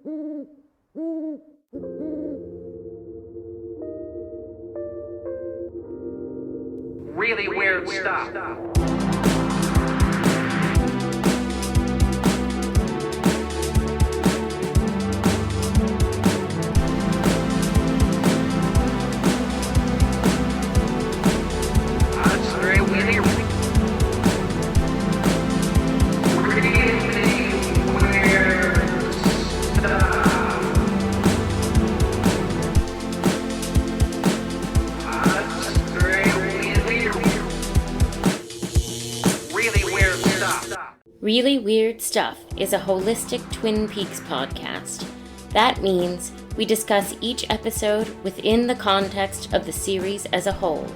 Really weird stuff. Really Weird Stuff is a holistic Twin Peaks podcast. That means we discuss each episode within the context of the series as a whole.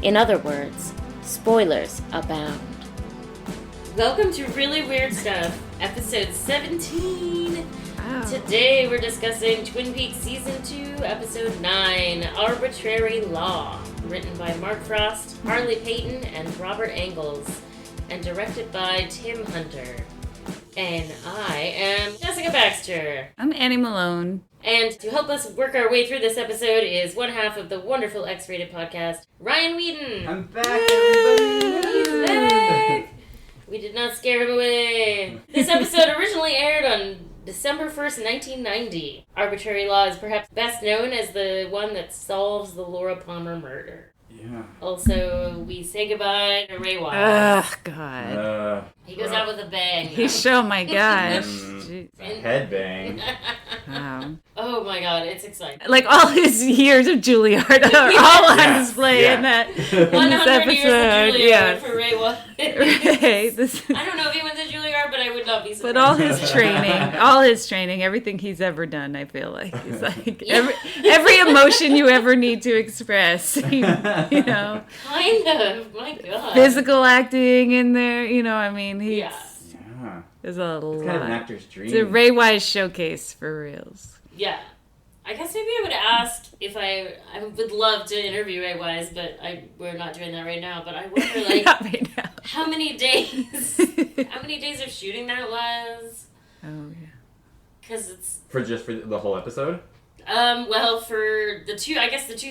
In other words, spoilers abound. Welcome to Really Weird Stuff, episode 17. Wow. Today we're discussing Twin Peaks Season 2, episode 9, Arbitrary Law, written by Mark Frost, Harley Payton, and Robert Engels, and directed by Tim Hunter. And I am Jessica Baxter. I'm Annie Malone. And to help us work our way through this episode is one half of the wonderful X-Rated podcast, Ryan Whedon. I'm back, everybody! He's back! We did not scare him away. This episode originally aired on December 1st, 1990. Arbitrary Law is perhaps best known as the one that solves the Laura Palmer murder. Yeah. Also, we say goodbye to Ray Wise. Ugh, God. He goes out with a bang. Oh my gosh. Headbang. Wow. Oh my God, it's exciting. Like all his years of Juilliard are all on display in that in 100 this episode. years of Juilliard for Ray Wise. Right. I don't know if he went to Juilliard, but I would not be surprised. But all his training, everything he's ever done, I feel like. He's like every emotion you ever need to express, you know. Kind of, my God. Physical acting in there, you know, I mean, he's... Yeah. There's a lot. It's kind of an actor's dream. It's a Ray Wise showcase for reals. Yeah. I guess maybe I would ask if I would love to interview Ray Wise, but we're not doing that right now. But I wonder, like, not right now. how many days of shooting that was? Oh, yeah. Because it's... For the whole episode? Well, for the two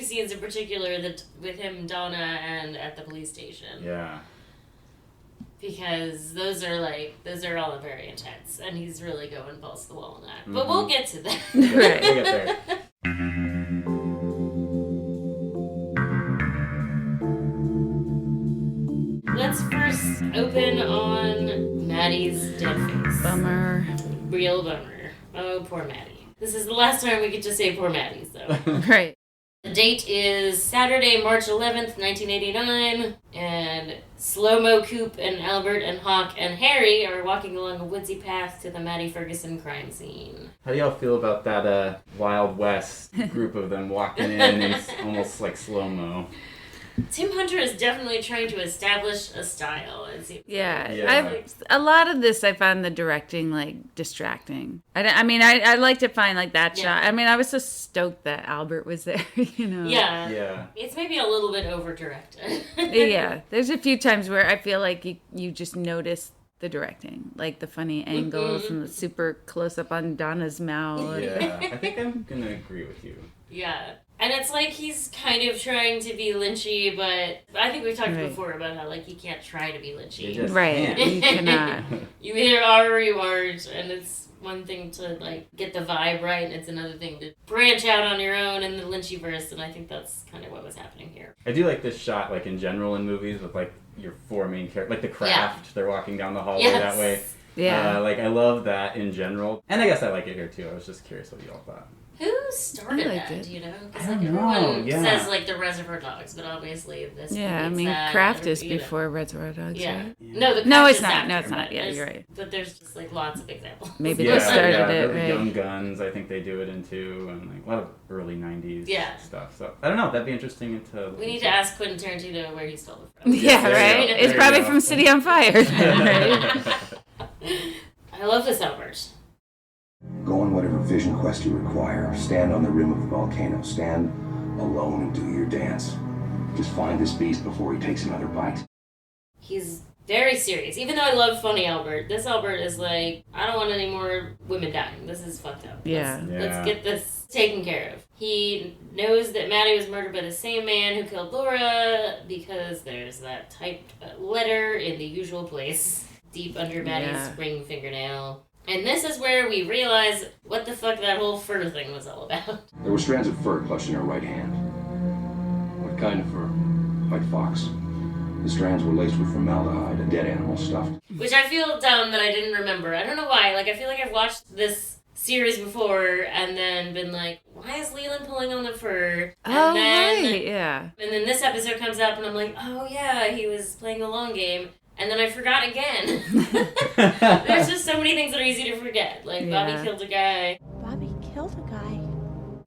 scenes in particular, with him, Donna, and at the police station. Yeah. Because those are all very intense, and he's really going balls to the wall on that. Mm-hmm. But we'll get to that. Right. We'll get there. Let's first open on Maddie's dead face. Bummer. Real bummer. Oh, poor Maddie. This is the last time we get to say poor Maddie's, though. Right. The date is Saturday, March 11th, 1989, and Slow-Mo Coop and Albert and Hawk and Harry are walking along a woodsy path to the Maddie Ferguson crime scene. How do y'all feel about that Wild West group of them walking in and it's almost like slow-mo? Tim Hunter is definitely trying to establish a style. Yeah. A lot of this I found the directing like distracting. I like to find like that shot. I mean, I was so stoked that Albert was there, you know. Yeah. It's maybe a little bit over-directed. Yeah. There's a few times where I feel like you just notice the directing, like the funny angles and the super close-up on Donna's mouth. Yeah. I think I'm going to agree with you. Yeah. And it's like he's kind of trying to be Lynchy, but I think we've talked before about how, like, you can't try to be Lynchy. Right, you cannot. You either are or you aren't, and it's one thing to, like, get the vibe right, and it's another thing to branch out on your own in the Lynchyverse, and I think that's kind of what was happening here. I do like this shot, like, in general in movies with, like, your four main characters. Like, The Craft, they're walking down the hallway that way. Yeah. I love that in general. And I guess I like it here, too. I was just curious what y'all thought. Who started that, do you know? Because like everyone says like the Reservoir Dogs, but obviously this. Yeah, I mean, Kraft is before Reservoir Dogs. Yeah. Right? No, it's not. No, it's not. Yeah, you're right. But there's just like lots of examples. Maybe they started it. The right? Young Guns, I think they do it in too, and like a lot of early '90s stuff. So I don't know. That'd be interesting to. We need to ask Quentin Tarantino where he stole it from. Yeah, right. It's probably from City on Fire. Right? I love this Albert. Go on whatever vision quest you require. Stand on the rim of the volcano. Stand alone and do your dance. Just find this beast before he takes another bite. He's Very serious. Even though I love funny Albert, this Albert is like, I don't want any more women dying. This is fucked up. Let's get this taken care of. He knows that Maddie was murdered by the same man who killed Laura because there's that typed letter in the usual place, deep under Maddie's ring fingernail. And this is where we realize what the fuck that whole fur thing was all about. There were strands of fur clutched in her right hand. What kind of fur? White fox. The strands were laced with formaldehyde, a dead animal stuffed. Which I feel dumb that I didn't remember. I don't know why. Like, I feel like I've watched this series before and then been like, why is Leland pulling on the fur? And right, yeah. And then this episode comes up and I'm like, oh yeah, he was playing the long game. And then I forgot again. There's just so many things that are easy to forget. Like, Bobby killed a guy. Bobby killed a guy.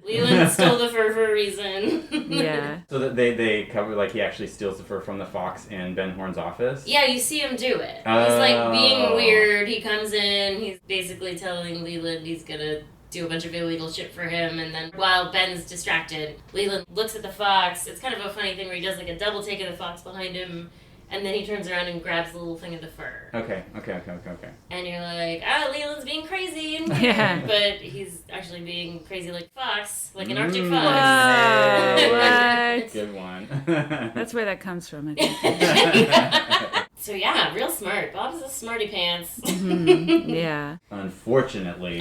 Leland stole the fur for a reason. Yeah. So that they cover, like, he actually steals the fur from the fox in Ben Horn's office? Yeah, you see him do it. He's, like, being weird. He comes in, he's basically telling Leland he's gonna do a bunch of illegal shit for him, and then while Ben's distracted, Leland looks at the fox. It's kind of a funny thing where he does, like, a double take of the fox behind him, and then he turns around and grabs the little thing of the fur. Okay. And you're like, Leland's being crazy and weird. Yeah. But he's actually being crazy like fox, like an Arctic fox. Whoa, what? Good one. That's where that comes from, I think. So yeah, real smart. Bob's a smarty pants. Yeah. Unfortunately,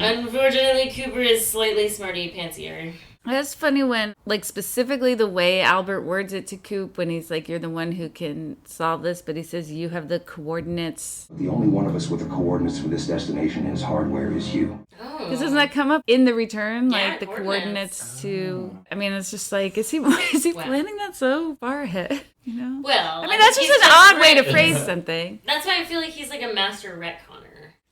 Cooper is slightly smarty pantsier. That's funny when, like, specifically the way Albert words it to Coop when he's like, you're the one who can solve this, but he says you have the coordinates. The only one of us with the coordinates for this destination in his hardware is you. Oh. Because doesn't that come up in the return? Yeah, Like, the coordinates. coordinates to... I mean, it's just like, is he planning that so far ahead? You know? Well, I mean, that's just an odd way to phrase something. That's why I feel like he's like a master retconner.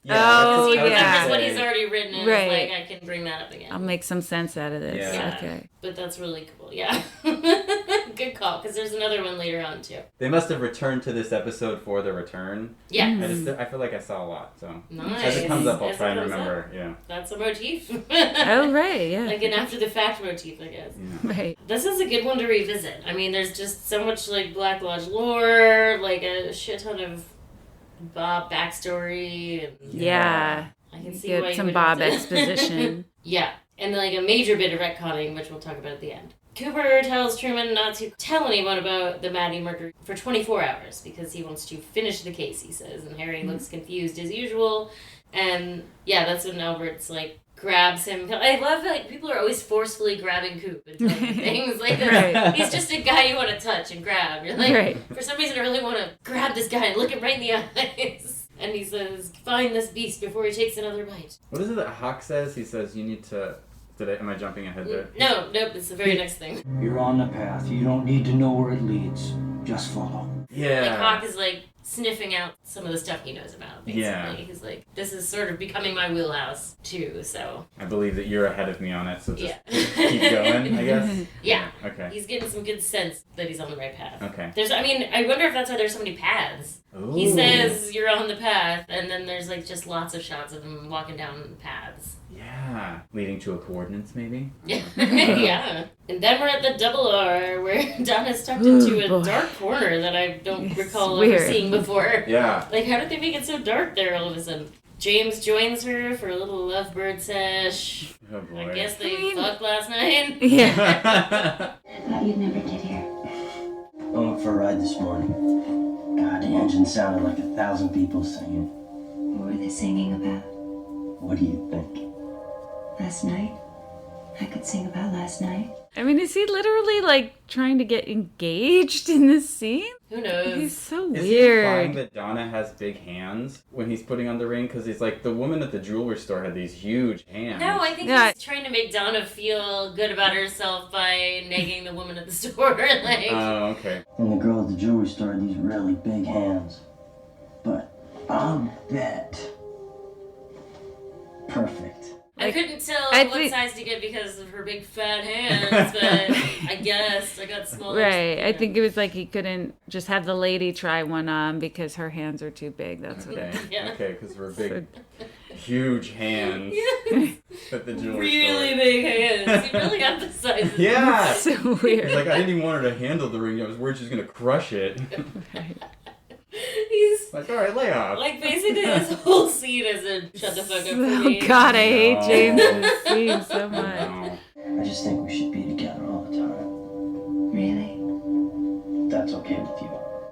Oh, He yeah. remembers what he's already written and Right. is like, I can bring that up again. I'll make some sense out of this. Yeah. Okay. But that's really cool, yeah. Good call, because there's another one later on, too. they must have returned to this episode for the return. Yeah. I feel like I saw a lot, so Nice. as it comes up, I'll As try it and comes remember. Yeah. That's a motif. Oh, right, yeah. Like an after-the-fact motif, I guess. Right. This is a good one to revisit. I mean, there's just so much, like, Black Lodge lore, like a shit ton of Bob backstory. And, Yeah. I can see why Get you some would Bob have to- exposition. Yeah, and like a major bit of retconning, which we'll talk about at the end. Cooper tells Truman not to tell anyone about the Maddie murder for 24 hours because he wants to finish the case, he says. And Harry looks confused as usual. And yeah, that's when Albert's like grabs him. I love that like, people are always forcefully grabbing Coop and telling him things. Like Right. he's just a guy you want to touch and grab. You're like, Right. for some reason I really want to grab this guy and look him right in the eyes. And he says, find this beast before he takes another bite. What is it that Hawk says? He says you need to. Am I jumping ahead there? No, nope, it's the very next thing. You're on the path. You don't need to know where it leads. Just follow. Yeah. Like Hawk is like sniffing out some of the stuff he knows about, basically. Yeah. He's like, this is sort of becoming my wheelhouse, too, so. I believe that you're ahead of me on it, so just Yeah. keep going, I guess. Yeah. Okay. He's getting some good sense that he's on the right path. Okay. I wonder if that's why there's so many paths. Ooh. He says you're on the path, and then there's like just lots of shots of him walking down paths. Yeah. Leading to a coordinates, maybe? Yeah. Yeah. And then we're at the double R, where Donna's tucked into a dark corner that I don't recall ever weird. seeing before. Yeah. Like, how did they make it so dark there all of a sudden? James joins her for a little lovebird sesh. Oh boy. I guess they fucked last night. Yeah. I thought you'd never get here. I went for a ride this morning. God, the engine sounded like 1,000 people singing. What were they singing about? What do you think? Last night? I could sing about last night. I mean, is he literally, like, trying to get engaged in this scene? Who knows? He's so Is he implying weird. that Donna has big hands when he's putting on the ring? Because he's like, the woman at the jewelry store had these huge hands. No, I think Yeah. he's trying to make Donna feel good about herself by nagging the woman at the store. Like, Oh, okay. And the girl at the jewelry store had these really big hands. But I'll bet. Perfect. I couldn't tell I what think- size to get because of her big fat hands, but I guessed I got smaller. Right. I think it was like he couldn't just have the lady try one on because her hands are too big. That's what Okay. it Yeah. Okay, because we're big, huge hands at the jewelry Really store. big hands. He really emphasizes. Yeah. is. So He's weird. like, I didn't even want her to handle the ring. I was worried she was going to crush it. He's Like, all right, lay off. Like, basically, this whole scene is a shut the fuck up for me. Oh God, I hate No. James in this scene so much. No. I just think we should be together all the time. Really? That's okay with you.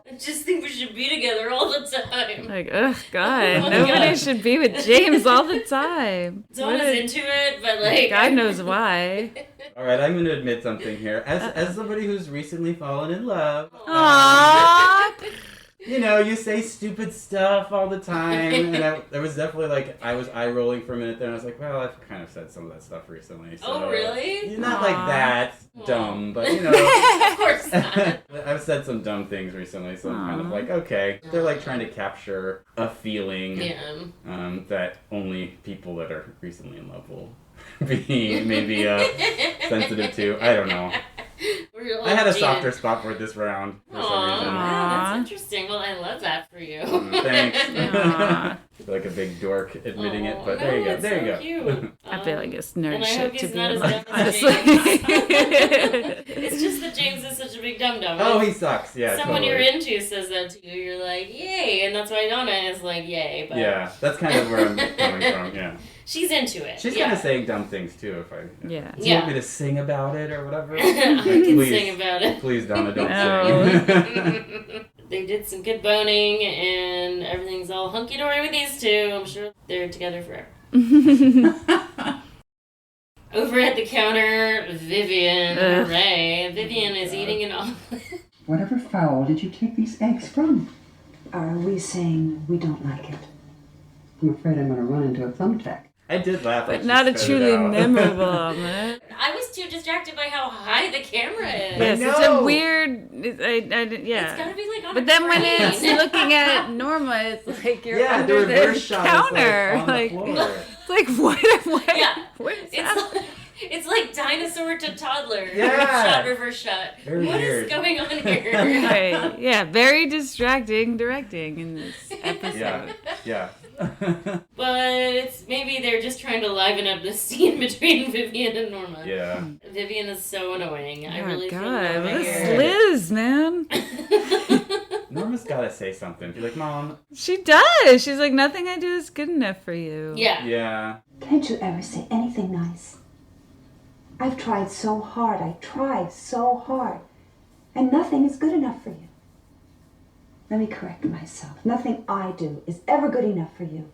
I just think we should be together all the time. Like, ugh, God, nobody should be with James all the time. Donna's into it, but like... God knows why. All right, I'm going to admit something here. As somebody who's recently fallen in love, Aww. you know, you say stupid stuff all the time, and there was definitely like I was eye rolling for a minute there, and I was like, well, I've kind of said some of that stuff recently. So, Oh, really? Not like that dumb, but you know, Of course not. I've said some dumb things recently, so I'm kind of like, okay, they're like trying to capture a feeling that only people that are recently in love will be maybe sensitive to. I don't know. I had a softer spot for it this round for some reason. Wow, that's interesting. Well, I love that for you. Thanks. Aw. I feel like a big dork admitting it, but no, there you go. it's There you so go. Cute. I feel like it's nerd and I shit hope to he's be not in as love, dumb as honestly. It's just that James is such a big dum-dum. Oh, he sucks. Yeah, Someone totally. you're into says that to you, you're like, yay, and that's why Donna is like, yay. But Yeah, that's kind of where I'm coming from, yeah. she's into it. She's yeah. kind of saying dumb things, too, if I... Yeah. Do you want me to sing about it or whatever? I can Please. sing about it. Please, Donna, don't No. sing. They did some good boning, and everything's all hunky-dory with these two. I'm sure they're together forever. Over at the counter, Vivian, Ugh. hooray. Vivian is eating an omelet. Whatever fowl did you take these eggs from? Are we saying we don't like it? I'm afraid I'm going to run into a thumbtack. I did laugh. But like not she a spit truly it out. memorable omelet. I was too distracted by how high the camera is. Yes, it's a know. weird. It's Yeah. gotta be like on But a then when crane. it's looking at Norma, it's like you're Yeah, the under the reverse shot counter. is like on the floor. It's like what? Yeah. What is It's that? like, it's like dinosaur to toddler. Yeah. Shot, reverse shot. Very What is weird. going on here? Right. Yeah, very distracting directing in this episode. Yeah, yeah. But it's maybe they're just trying to liven up the scene between Vivian and Norma. Yeah. Vivian is so annoying. I Oh really God, feel Norma this here. Liz, man. Norma's gotta say something. Be like, Mom. She does. She's like, nothing I do is good enough for you. Yeah. Yeah. Can't you ever say anything nice? I've tried so hard. I tried so hard. And nothing is good enough for you. Let me correct myself. Nothing I do is ever good enough for you.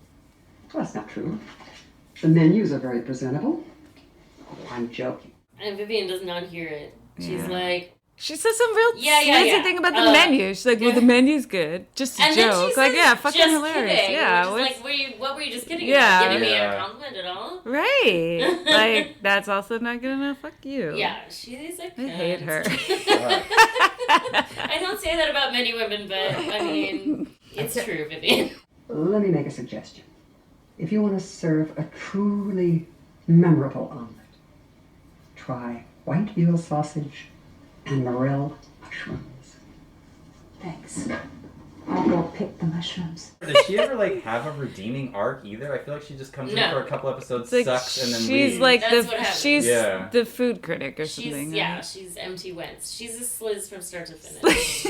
Well, that's not true. The menus are very presentable. Oh, I'm joking. And Vivian does not hear it. She's Yeah. like, She says some real Yeah, sleazy thing about the menu. She's like, well, the menu's good. Just a and then joke. she Like, says, yeah, fucking just hilarious. Kidding. Yeah. Which is what's- like, what were you just kidding Yeah. about? Giving me a Yeah. compliment at all? Right. Like, that's also not good enough. Fuck you. Yeah, she's a I hate her. I don't say that about many women, but I mean, it's true, Vivian. Let me make a suggestion. If you want to serve a truly memorable omelet, try white veal sausage and morel mushrooms. Thanks. I'll go pick the mushrooms. Does she ever like have a redeeming arc either? I feel like she just comes in No. for a couple episodes, It's like sucks, and then she's leaves. like That's what happens. she's Yeah. the food critic or She's something. yeah, right? she's empty wentz. She's a sliz from start to finish.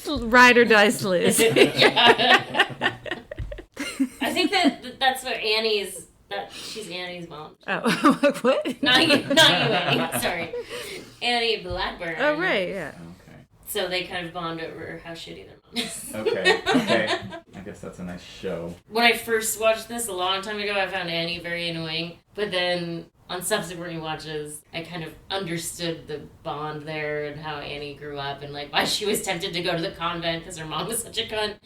Ride or die Liz. Yeah. I think that's what Annie's. That she's Annie's mom. Oh, I'm like, what? Not you, Annie. Sorry, Annie Blackburn. Oh, right, yeah. Okay. So they kind of bond over how shitty their mom is. Okay. I guess that's a nice show. When I first watched this a long time ago, I found Annie very annoying. But then on subsequent watches, I kind of understood the bond there and how Annie grew up and like why she was tempted to go to the convent because her mom was such a cunt.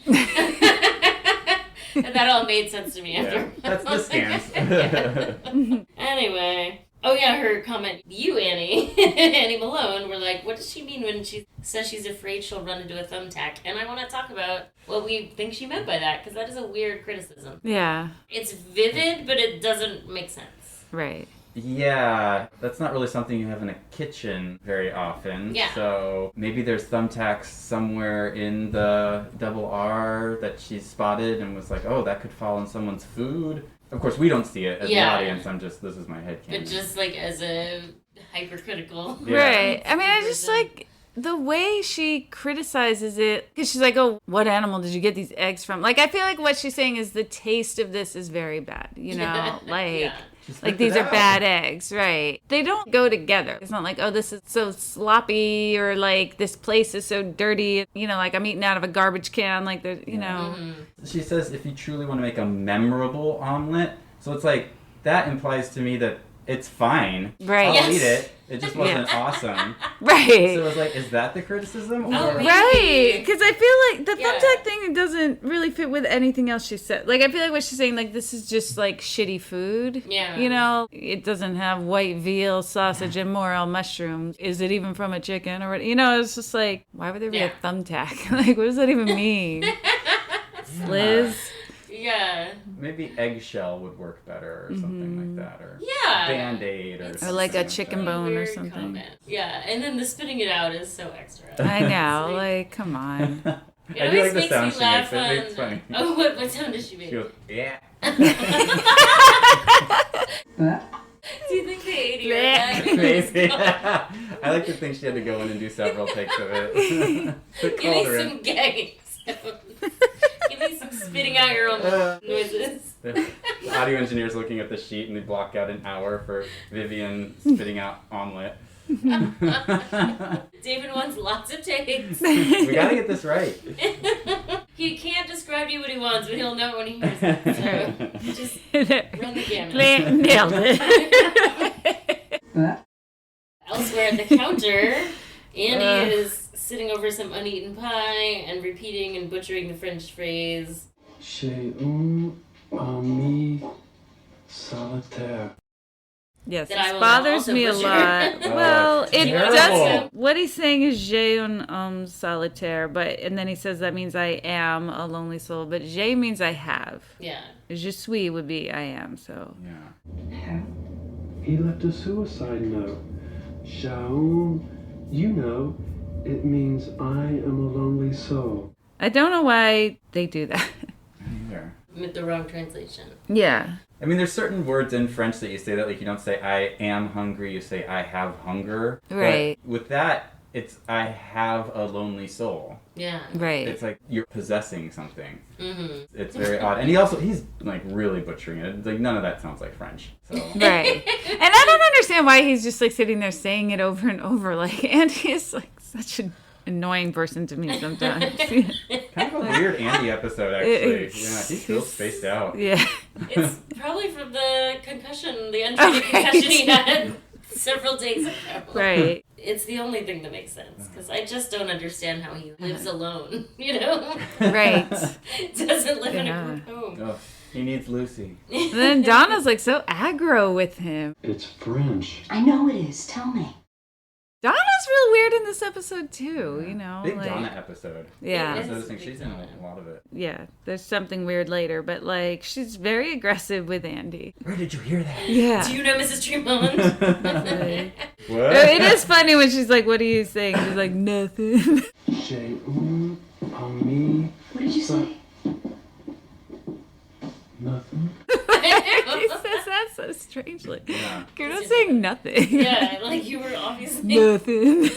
And that all made sense to me Yeah, after. that's the scams. Anyway. Oh yeah, her comment, you Annie, Annie Malone, were like, what does she mean when she says she's afraid she'll run into a thumbtack? And I want to talk about what we think she meant by that, because that is a weird criticism. Yeah, It's vivid, but it doesn't make sense. right. Yeah, that's not really something you have in a kitchen very often. Yeah. So maybe there's thumbtacks somewhere in the double R that she spotted and was like, oh, that could fall on someone's food. Of course, we don't see it as Yeah. the audience. This is my headcanon. But just like as a hypercritical. Yeah. Right. I mean, I just person. like, the way she criticizes it, because she's like, oh, what animal did you get these eggs from? Like, I feel like what she's saying is the taste of this is very bad, you know? Like, Yeah. like these are bad eggs, right? They don't go together. It's not like, oh, this is so sloppy, or like this place is so dirty. You know, like I'm eating out of a garbage can. Like there's, you know. She says if you truly want to make a memorable omelet, so it's like that implies to me that it's fine. Right. I'll Yes. eat it. It just wasn't awesome. Right. So it's like, is that the criticism? Oh, Or... maybe. Right, because I feel like the Yeah. thumbtack thing doesn't really fit with anything else she said. Like, I feel like what she's saying, like, this is just, like, shitty food. Yeah. You know? It doesn't have white veal, sausage, and morel mushrooms. Is it even from a chicken? Or what? You know, it's just like, why would there be a thumbtack? Like, what does that even mean? Liz? Yeah. Maybe eggshell would work better or something like that. Or Yeah. Band-Aid or It's Or like a something chicken that. bone or Weird something. comment. Yeah, and then the spitting it out is so extra. I know, like, come on. It I do always like the makes sound me she laugh makes. It's on- funny. Oh, what sound does she make? She goes, yeah. Do you think they ate her? Maybe. I like to think she had to go in and do several takes of it. They Give called me her some in. gagging sounds. Give me some spitting out your own noises. The audio engineer's looking at the sheet and they block out an hour for Vivian spitting out omelet. David wants lots of takes. We gotta get this right. He can't describe to you what he wants, but he'll know it when he hears it. So just run the gamut. Nailed it. Elsewhere at the counter, Andy is sitting over some uneaten pie and repeating and butchering the French phrase. J'ai un ami solitaire. Yes, That I this will bothers also me a butcher. lot. Well, it's it terrible. does. What he's saying is j'ai un solitaire, and then he says that means I am a lonely soul, but j'ai means I have. Yeah. Je suis would be I am, so. Yeah. He left a suicide note. Shaun, you know, it means I am a lonely soul. I don't know why they do that. Either. With the wrong translation. Yeah. I mean, there's certain words in French that you say that, like, you don't say I am hungry, you say I have hunger. Right. But with that, it's I have a lonely soul. Yeah. Right. It's like you're possessing something. Mm-hmm. It's very odd. And he's like really butchering it. Like none of that sounds like French. So Right. And I don't understand why he's just like sitting there saying it over and over. Like, Andy is like such an annoying person to me sometimes. kind of a weird Andy episode, actually. Yeah, he's real spaced out. Yeah. It's probably from the concussion, the untreated concussion he had several days ago. Right. It's the only thing that makes sense, because I just don't understand how he lives alone, you know? Right. Doesn't live in a Yeah. group home. Oh, he needs Lucy. And then Donna's like so aggro with him. It's French. I know it is. Tell me. Donna's real weird in this episode too, you know? Big like, Donna episode. Yeah. I was It is noticing big she's in Donna. a lot of it. Yeah. There's something weird later, but like she's very aggressive with Andy. Where did you hear that? Yeah. Do you know Mrs. Tremont? What? It is funny when she's like, what are you saying? She's like, nothing. J'ai un ami. What did you say? Nothing. He says that so strangely. Yeah. You're not saying nothing. Yeah, like you were obviously... Nothing.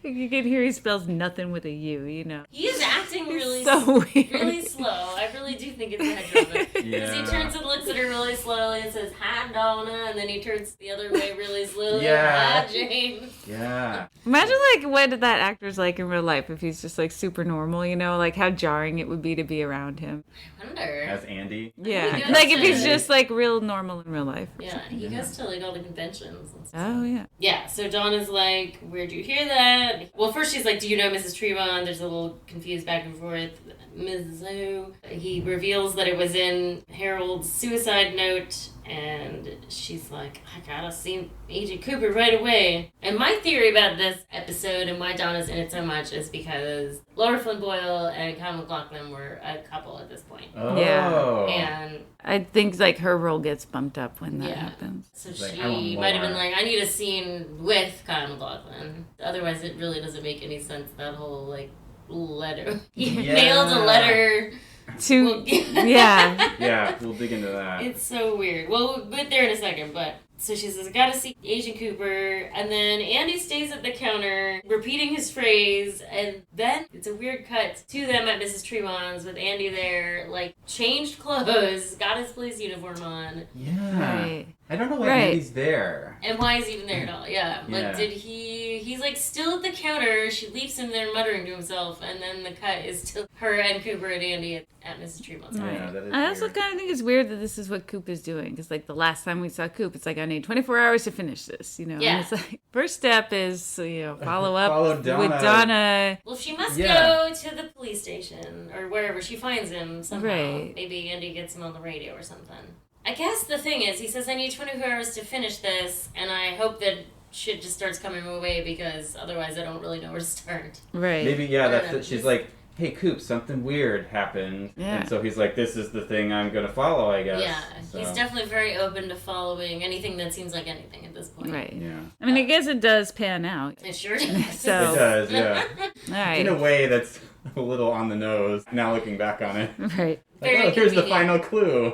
You can hear he spells nothing with a U, you know. He is acting really, so weird. really slow. I really do think it's a head drama. Because Yeah. he turns and looks at her really slowly and says, "Hi, Donna," and then he turns the other way really slowly. Yeah. "Hi, James." Yeah. Imagine like what that actor's like in real life if he's just like super normal, you know, like how jarring it would be to be around him. I wonder. As Andy. Yeah. He goes Like if to- he's just like real normal in real life. Yeah, he goes to like all the conventions and stuff. Oh yeah. Yeah, so Donna's like, "Where'd you hear that?" Well, first she's like, "Do you know Mrs. Tremont?" There's a little confused back and forth. Mrs. Who? He reveals that it was in Harold's suicide note, and she's like, "I gotta see Agent Cooper right away." And my theory about this episode and why Donna's in it so much is because Laura Flynn Boyle and Kyle MacLachlan were a couple at this point. Oh. Yeah. And I think like her role gets bumped up when that Yeah. happens. so Like, she I want might have been more. like, "I need a scene with Kyle MacLachlan." Otherwise, it really doesn't make any sense, that whole, like, letter. He Yeah. mailed a letter. To Well, yeah. Yeah, we'll dig into that. It's so weird. Well, we'll get there in a second, but So she says, I gotta see Agent Cooper. And then Andy stays at the counter, repeating his phrase. And then it's a weird cut to them at Mrs. Tremon's with Andy there, like, changed clothes, got his police uniform on. Yeah. Right. I don't know why Andy's there. And why is he even there at all? Yeah. Like, he's like still at the counter. She leaves him there muttering to himself. And then the cut is to her and Cooper and Andy at Mrs. Tremon's. Yeah, that is I also weird. kind of think it's weird that this is what Coop is doing. Because, like, the last time we saw Coop, it's like, I need 24 hours to finish this, you know? Yeah. And it's like, first step is, you know, follow up Follow with Donna. Donna. Well, she must go to the police station or wherever she finds him somehow. Right. Maybe Andy gets him on the radio or something. I guess the thing is, he says, I need 24 hours to finish this, and I hope that shit just starts coming my way because otherwise I don't really know where to start. Right. Maybe, that's it. She's like, hey, Coop, something weird happened. Yeah. And so he's like, this is the thing I'm going to follow, I guess. Yeah, So, he's definitely very open to following anything that seems like anything at this point. Right. Yeah. I mean, I guess it does pan out. It sure does. So- It does, yeah. All right. In a way that's a little on the nose, now looking back on it. Right. Like, Very here's the convenient. final clue.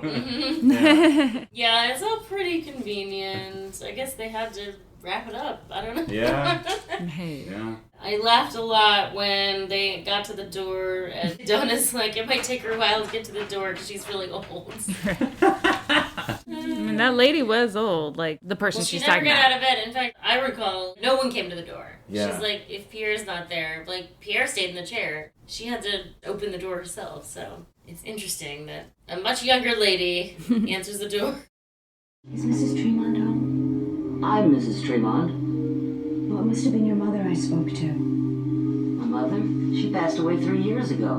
Yeah, it's all pretty convenient. I guess they had to wrap it up. I don't know. Yeah. Hey. Yeah. I laughed a lot when they got to the door, and Donna's like, it might take her a while to get to the door because she's really old. I mean, that lady was old, like the person Well, she she's never talking got about. out of bed. In fact, I recall no one came to the door. Yeah. She's like, if Pierre's not there, like, Pierre stayed in the chair. She had to open the door herself, so it's interesting that a much younger lady answers the door. Is Mrs. Tremont home? I'm Mrs. Tremont. Well, it must have been your mother I spoke to. My mother? She passed away 3 years ago.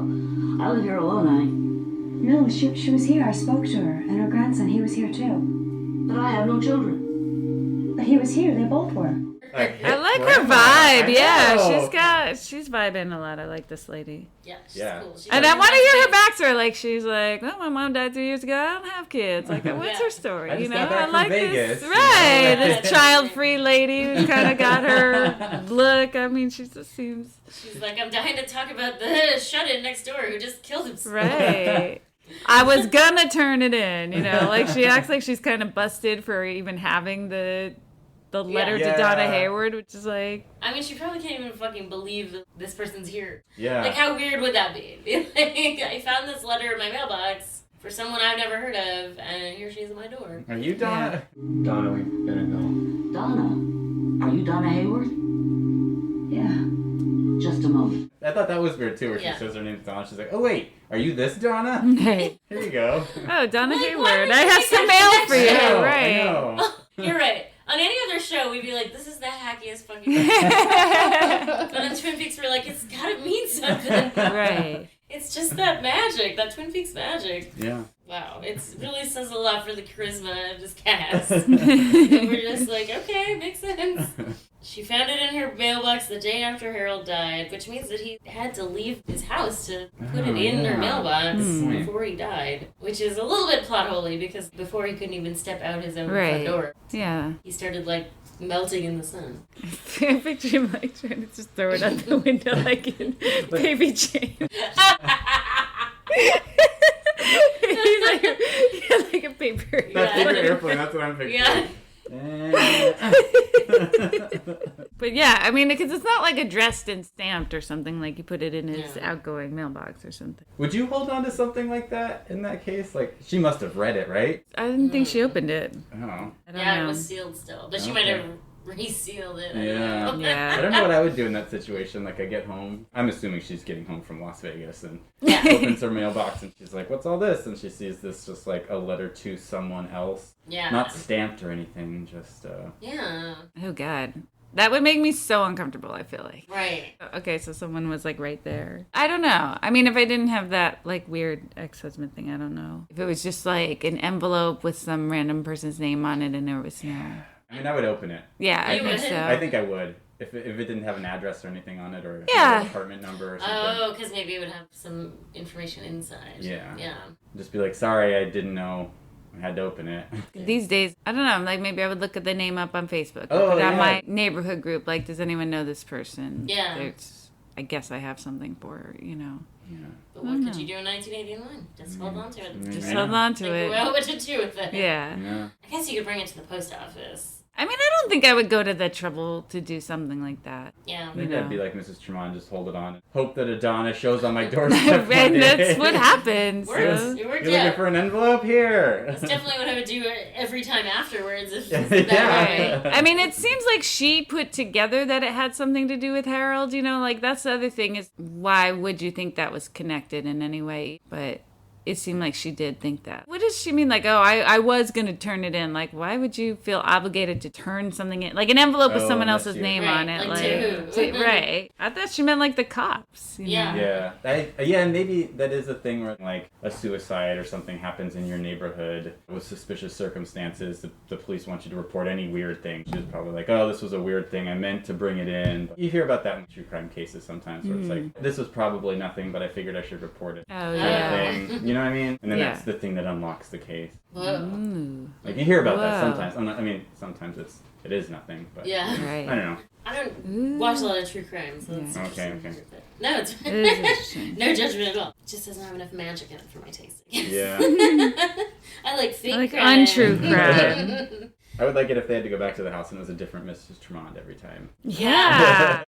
I live here alone, No, she was here. I spoke to her. And her grandson, he was here too. but I have no children. But he was here. They both were. I like her vibe. Yeah, she's vibing a lot. I like this lady. Yeah, she's Yeah. cool. She's And I want to hear her backstory. Like, she's like, oh, my mom died 2 years ago. I don't have kids. Like, what's Yeah. her story? I just You know, got back I from like Vegas. this. Right, Yeah. this child-free lady who's kind of got her look. I mean, she just seems She's like, I'm dying to talk about the shut-in next door who just killed himself. right. I was gonna turn it in, you know. Like, she acts like she's kind of busted for even having the letter Yeah. to Donna Hayward, which is like, I mean, she probably can't even fucking believe that this person's here. Yeah. Like, how weird would that be? Like, I found this letter in my mailbox for someone I've never heard of, and here she is at my door. Are you Donna? Donna, we better go. Donna? Are you Donna Hayward? Yeah. Just a moment. I thought that was weird too, where Yeah. she says her name's Donna. She's like, oh wait, are you this Donna? hey, Here you go. oh, Donna Like, why Hayward, would I you have make some that mail for you, connection? I right? know. You're right. On any other show, we'd be like, this is the hackiest fucking thing. But on Twin Peaks, we're like, it's gotta mean something. Right. It's just that magic, that Twin Peaks magic. Yeah. Wow, it really says a lot for the charisma of this cast. And we're just like, okay, makes sense. She found it in her mailbox the day after Harold died, which means that he had to leave his house to put it in her yeah. mailbox Hmm. before he died. Which is a little bit plot holy because before he couldn't even step out his own Right. front door, Yeah. he started like melting in the sun. I picture him like trying to just throw it out the window like in Baby Jane. He's like a paper. That's paper airplane, that's what I'm picturing. Yeah. But yeah, I mean, because it's not like addressed and stamped or something, like you put it in his Yeah. outgoing mailbox or something. Would you hold on to something like that in that case? Like, she must have read it, right? I didn't think she opened it. I don't know. I don't Yeah, know. it was sealed still. But she Okay. might have resealed it. I don't Yeah. know. Yeah. I don't know what I would do in that situation. Like, I get home. I'm assuming she's getting home from Las Vegas and Yeah. opens her mailbox and she's like, what's all this? And she sees this just like a letter to someone else. Yeah. Not stamped or anything, just, Yeah. Oh, God. That would make me so uncomfortable, I feel like. Right. Okay, so someone was like right there. I don't know. I mean, if I didn't have that like weird ex-husband thing, I don't know. If it was just like an envelope with some random person's name on it and there was no... I mean, I would open it. Yeah, I You think would? so. I think I would. If it didn't have an address or anything on it or Yeah. an apartment number or something. Oh, because maybe it would have some information inside. Yeah. Yeah. Just be like, sorry, I didn't know. I had to open it. These days, I don't know, like maybe I would look at the name up on Facebook. Or Oh, put it on yeah. my neighborhood group, like, does anyone know this person? Yeah. There's I guess I have something for her, you know. Yeah. But what could you do in 1989? Just hold on to it. Just hold on to it. Well, what to do with it? Yeah. I guess you could bring it to the post office. I mean, I don't think I would go to the trouble to do something like that. Yeah. Maybe I'd be like Mrs. Tremont, just hold it on. Hope that Adonna shows on my doorstep. And that's what happens. It You're worked looking out. for an envelope here. That's definitely what I would do every time afterwards. If Yeah. that way. Right. I mean, it seems like she put together that it had something to do with Harold, you know, like that's the other thing is why would you think that was connected in any way? But it seemed like she did think that. What does she mean? Like, oh, I was going to turn it in. Like, why would you feel obligated to turn something in? Like an envelope with someone else's name on it. Like to who? Right. I thought she meant like the cops. You know? Yeah. And maybe that is a thing where like a suicide or something happens in your neighborhood with suspicious circumstances. The police want you to report any weird thing. She was probably like, oh, this was a weird thing. I meant to bring it in. You hear about that in true crime cases sometimes where it's like, this was probably nothing, but I figured I should report it. Oh, yeah. You know what I mean? And then that's the thing that unlocks the case. Whoa. Like you hear about that sometimes. I mean, sometimes it is nothing, but Right. I don't know. I don't watch a lot of true crime, so it's Okay. No, it's It is interesting. no judgment at all. It just doesn't have enough magic in it for my taste. Yeah. I like fake I like crime. untrue crime. I would like it if they had to go back to the house and it was a different Mrs. Tremont every time. Yeah.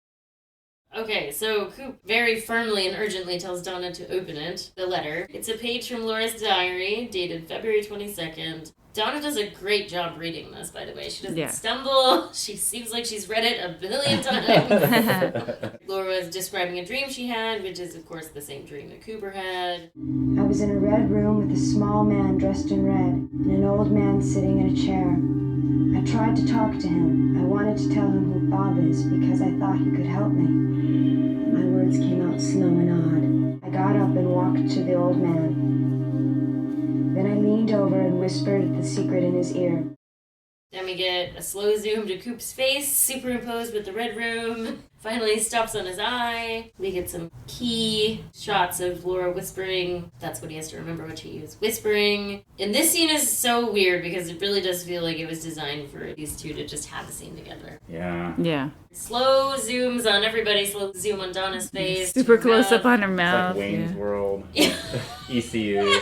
Okay, so Coop very firmly and urgently tells Donna to open it, the letter. It's a page from Laura's diary, dated February 22nd. Donna does a great job reading this, by the way. She doesn't stumble. She seems like she's read it a billion times. Laura was describing a dream she had, which is, of course, the same dream that Cooper had. I was in a red room with a small man dressed in red and an old man sitting in a chair. I tried to talk to him. I wanted to tell him who Bob is because I thought he could help me. My words came out slow and odd. I got up and walked to the old man. Then I leaned over and whispered the secret in his ear. Then we get a slow zoom to Coop's face, superimposed with the red room. Finally stops on his eye. We get some key shots of Laura whispering. That's what he has to remember what she used. Whispering. And this scene is so weird because it really does feel like it was designed for these two to just have the scene together. Yeah. Yeah. Slow zooms on everybody. Slow zoom on Donna's face. Super close up on her mouth. It's like Wayne's World. ECU.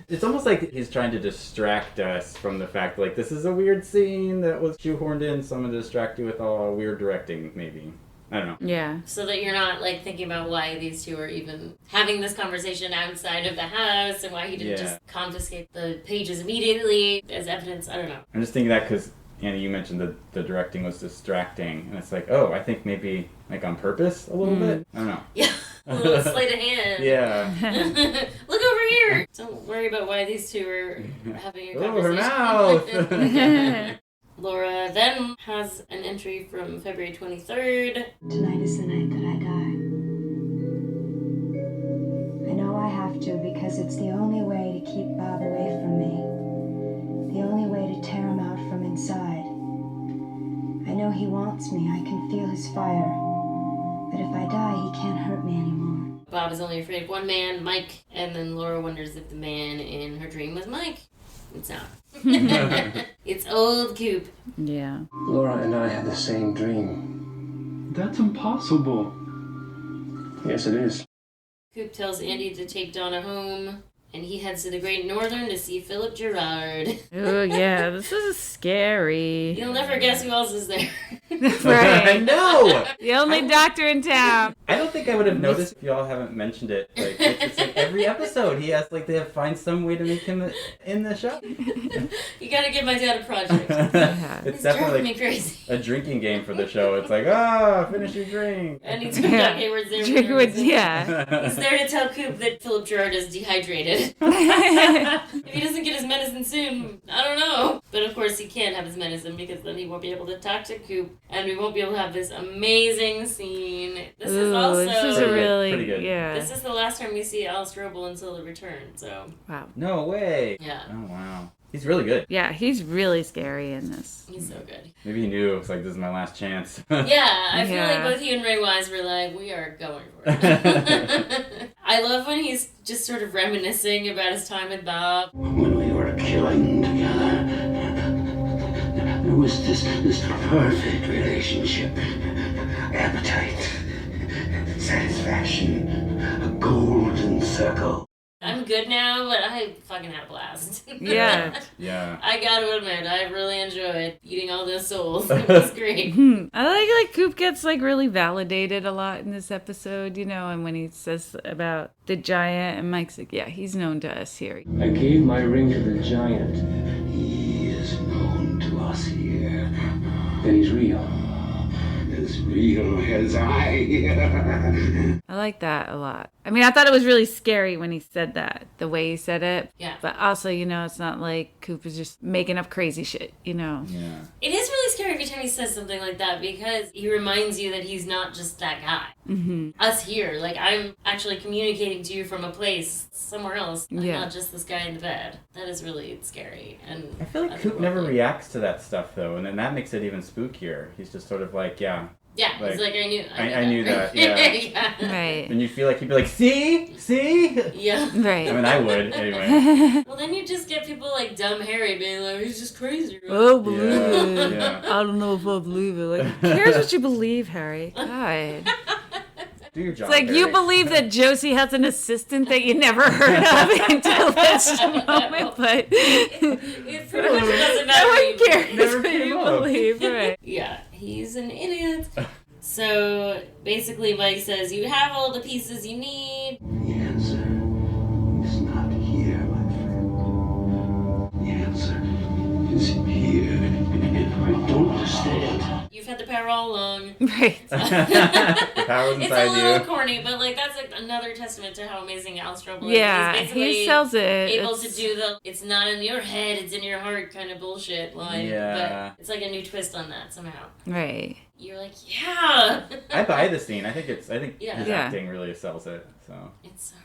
It's almost like he's trying to distract us from the fact like this is a weird scene that was shoehorned in, so I'm going to distract you with all weird directing, maybe. I don't know. Yeah. So that you're not like thinking about why these two are even having this conversation outside of the house and why he didn't just confiscate the pages immediately as evidence. I don't know. I'm just thinking that because, Annie, you mentioned that the directing was distracting. And it's like, oh, I think maybe like on purpose a little bit. I don't know. Yeah. A little sleight of hand. Yeah. Look over here. Don't worry about why these two are having a conversation. Oh, her mouth. Laura then has an entry from February 23rd. Tonight is the night that I die. I know I have to because it's the only way to keep Bob away from me. The only way to tear him out from inside. I know he wants me. I can feel his fire. But if I die, he can't hurt me anymore. Bob is only afraid of one man, Mike, and then Laura wonders if the man in her dream was Mike. It's not. It's old Coop. Yeah. Laura and I had the same dream. That's impossible. Yes, it is. Coop tells Andy to take Donna home, and he heads to the Great Northern to see Philip Gerard. Oh, yeah. This is scary. You'll never guess who else is there. Right. I know! The only doctor in town. I don't think I would have noticed if y'all haven't mentioned it. Like, it's like every episode he has, like, they have to find some way to make him in the show. You gotta give my dad a project. It's It's definitely driving me like crazy. a drinking game for the show. It's like, finish your drink. Anytime Doc Hayward's there. Drink with, yeah. He's there to tell Coop that Philip Gerard is dehydrated. If he doesn't get his medicine soon, I don't know. But of course he can't have his medicine because then he won't be able to talk to Coop and we won't be able to have this amazing scene. This is also... This is a really... Pretty good. Yeah. This is the last time we see Al Strobel until the return, so... Wow. No way. Yeah. Oh, wow. He's really good. Yeah, he's really scary in this. He's so good. Maybe he knew. It's like, this is my last chance. Yeah, I feel Yeah. like both he and Ray Wise were like, we are going for it. I love when he's just sort of reminiscing about his time with Bob. When we were killing together, there was this perfect relationship. Appetite, circle. I'm good now, but I fucking had a blast. Yeah. Yeah. I gotta admit, I really enjoyed eating all those souls. It was great. I like Coop gets like really validated a lot in this episode, you know, and when he says about the giant, and Mike's like, yeah, he's known to us here. I gave my ring to the giant. He is known to us here. Then he's real. As real as I. I like that a lot. I mean, I thought it was really scary when he said that, the way he said it. Yeah. But also, you know, it's not like Coop is just making up crazy shit, you know? Yeah. It is really scary every time he says something like that because he reminds you that he's not just that guy. Mm-hmm. Us here, like I'm actually communicating to you from a place somewhere else. I'm Yeah. not just this guy in the bed. That is really scary. And I feel like Coop never reacts to that stuff though, and then that makes it even spookier. He's just sort of like, yeah. Yeah, he's like, I knew that. Yeah. Yeah. Right. And you feel like he'd be like, see? Yeah. Right. I mean, I would anyway. Well, then you just get people like Dumb Harry being like, he's just crazy. Right? Oh, believe it. Yeah. I don't know if I believe it. Like, who cares what you believe, Harry? God. Do your job. It's like you Harry. believe that Josie has an assistant that you never heard of until this moment, but It pretty much doesn't no matter. one cares Never what came you up. believe, right? Yeah, he's an idiot. So basically, Mike says, you have all the pieces you need. The answer is not here, my friend. The answer is here. I don't understand. You've had the power all along. Right. The power's It's a inside little you. corny, but like that's like another testament to how amazing Al Strobel Yeah, is. He's basically he sells it. able It's- to do the "it's not in your head, it's in your heart" kind of bullshit line. Yeah. But it's like a new twist on that somehow. Right. You're like, yeah. I buy the scene. I think Yeah. his Yeah. acting really sells it. So It's so good.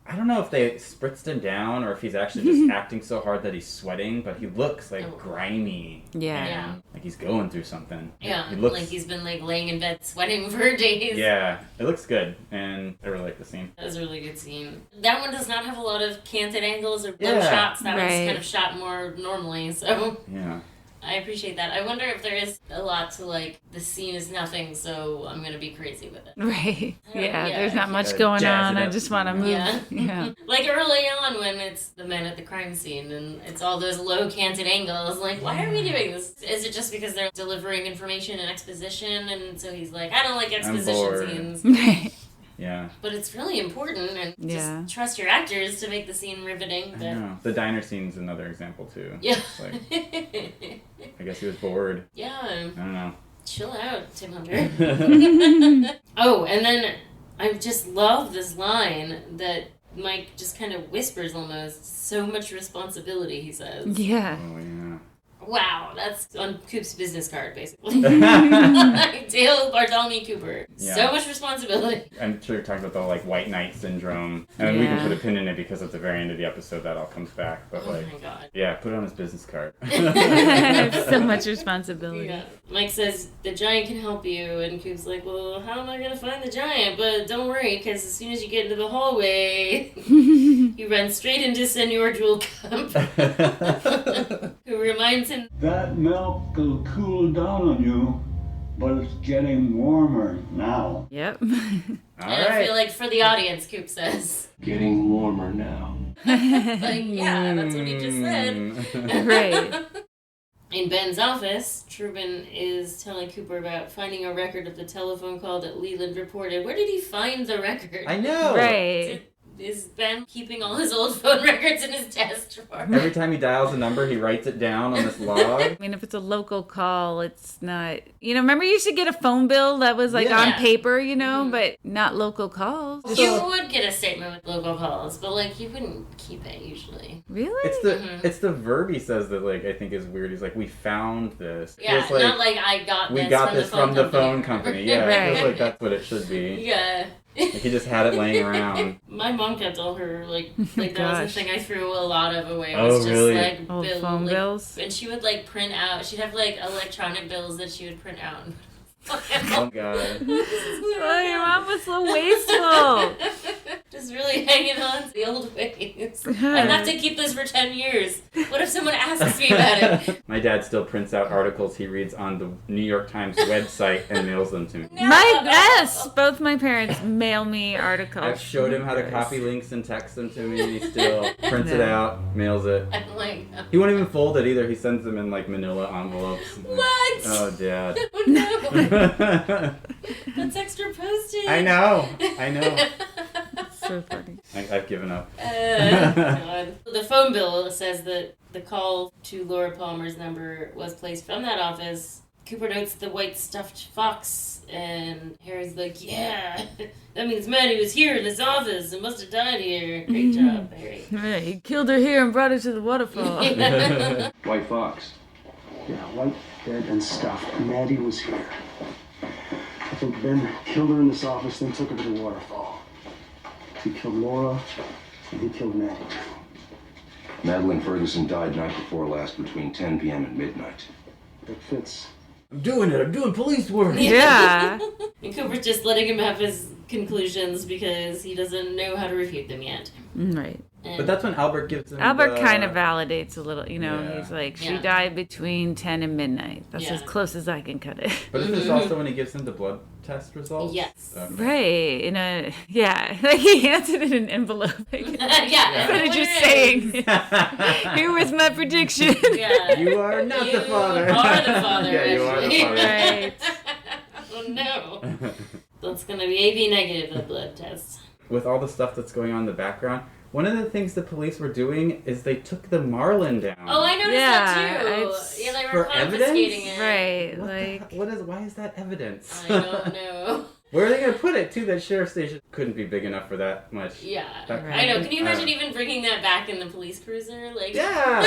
I don't know if they spritzed him down or if he's actually just acting so hard that he's sweating, but he looks like grimy. Yeah. and, Yeah. like he's going through something. Yeah, He looks. like he's been like laying in bed sweating for days. Yeah, it looks good, and I really like the scene. That was a really good scene. That one does not have a lot of canted angles or low Yeah. shots. That one's Right. kind of shot more normally, so Yeah. I appreciate that. I wonder if there is a lot to like, the scene is nothing, so I'm gonna be crazy with it. Right. Yeah, Yeah. there's not much Gotta going jazz on. it I up. just want to move. Yeah. Yeah. Like early on when it's the men at the crime scene and it's all those low canted angles, like, why are we doing this? Is it just because they're delivering information and exposition and so he's like, I don't like exposition bored. scenes. Right. Yeah. But it's really important and Yeah. just trust your actors to make the scene riveting. I But know. The diner scene's another example too. yeah. It's like, I guess he was bored. Yeah. I don't know. Chill out, Tim Hunter. Oh, and then I just love this line that Mike just kind of whispers almost. So much responsibility, he says. Yeah. Oh yeah. Wow, that's on Coop's business card, basically. Dale Bartholomew Cooper. Yeah. So much responsibility. I'm sure you're talking about the like white knight syndrome, and we can Yeah. put a pin in it because at the very end of the episode that all comes back. But Oh like, my god. yeah, put it on his business card. So much responsibility. Yeah. Mike says, the giant can help you, and Coop's like, well, how am I going to find the giant? But don't worry, because as soon as you get into the hallway, you run straight into Senor Jewel Cup, who reminds him, That milk will cool down on you, but it's getting warmer now. Yep. All and I right. feel like for the audience, Coop says, Getting warmer now. like, yeah, that's what he just said. Right. In Ben's office, Truman is telling Cooper about finding a record of the telephone call that Leland reported. Where did he find the record? I know. Right. Is Ben keeping all his old phone records in his desk drawer? Every time he dials a number, he writes it down on this log. I mean, if it's a local call, it's not. You know, remember you used to get a phone bill that was like on Yeah. paper, you know, but not local calls. You would get a statement with local calls, but like you wouldn't keep it usually. Really? It's the verb he says that like I think is weird. He's like, we found this. Yeah, Feels like not like I got we this got from this the phone from the company. phone company. Yeah, it feels like that's what it should be. Yeah. Like he just had it laying around. My mom kept all her like that was Gosh. the thing I threw a lot of away. Oh, Was just really? like Old bill, phone like, bills? and she would like print out. She'd have like electronic bills that she would print out. Oh god. Oh, your mom was so wasteful. Just just really hanging on to the old ways. I have to keep this for 10 years. What if someone asks me about it? My dad still prints out articles he reads on the New York Times website and mails them to me. Yes, both my parents mail me articles. I've showed him how to copy links and text them to me, and he still prints it out, mails it. I'm like, He won't even fold it either. He sends them in like manila envelopes. what? Oh, Dad. Oh, no. That's extra postage. I know. So funny. I've given up. God. The phone bill says that the call to Laura Palmer's number was placed from that office. Cooper notes the white stuffed fox, and Harry's like, yeah, that means Maddie was here in this office and must have died here. Great job, Harry. Yeah, he killed her here and brought her to the waterfall. White fox. Yeah, white, dead, and stuffed. Maddie was here. I think Ben killed her in this office, then took her to the waterfall. He killed Laura, and he killed Maddie, too. Madeline Ferguson died night before last between 10 p.m. and midnight. That fits. I'm doing police work. Yeah. And Cooper's just letting him have his conclusions because he doesn't know how to refute them yet. Right. But that's when Albert gives him Albert kind of validates a little, you know, Yeah. he's like, she Yeah. died between 10 and midnight. That's Yeah. as close as I can cut it. But is this also when he gives him the blood test results? Yes. Right. Like he hands it in an envelope. Yeah. Instead of just saying, here was my prediction. Yeah. You are not the father. You are the father. Yeah, you are the father. Right. Oh no. That's gonna be AB negative, the blood test. With all the stuff that's going on in the background, one of the things the police were doing is they took the marlin down. Oh, I noticed that too. Yeah, they were For confiscating it. Right. Why is that evidence? I don't know. Where are they going to put it, too? That sheriff's station couldn't be big enough for that much. Yeah. That I know. Can you imagine even bringing that back in the police cruiser? Like, Yeah.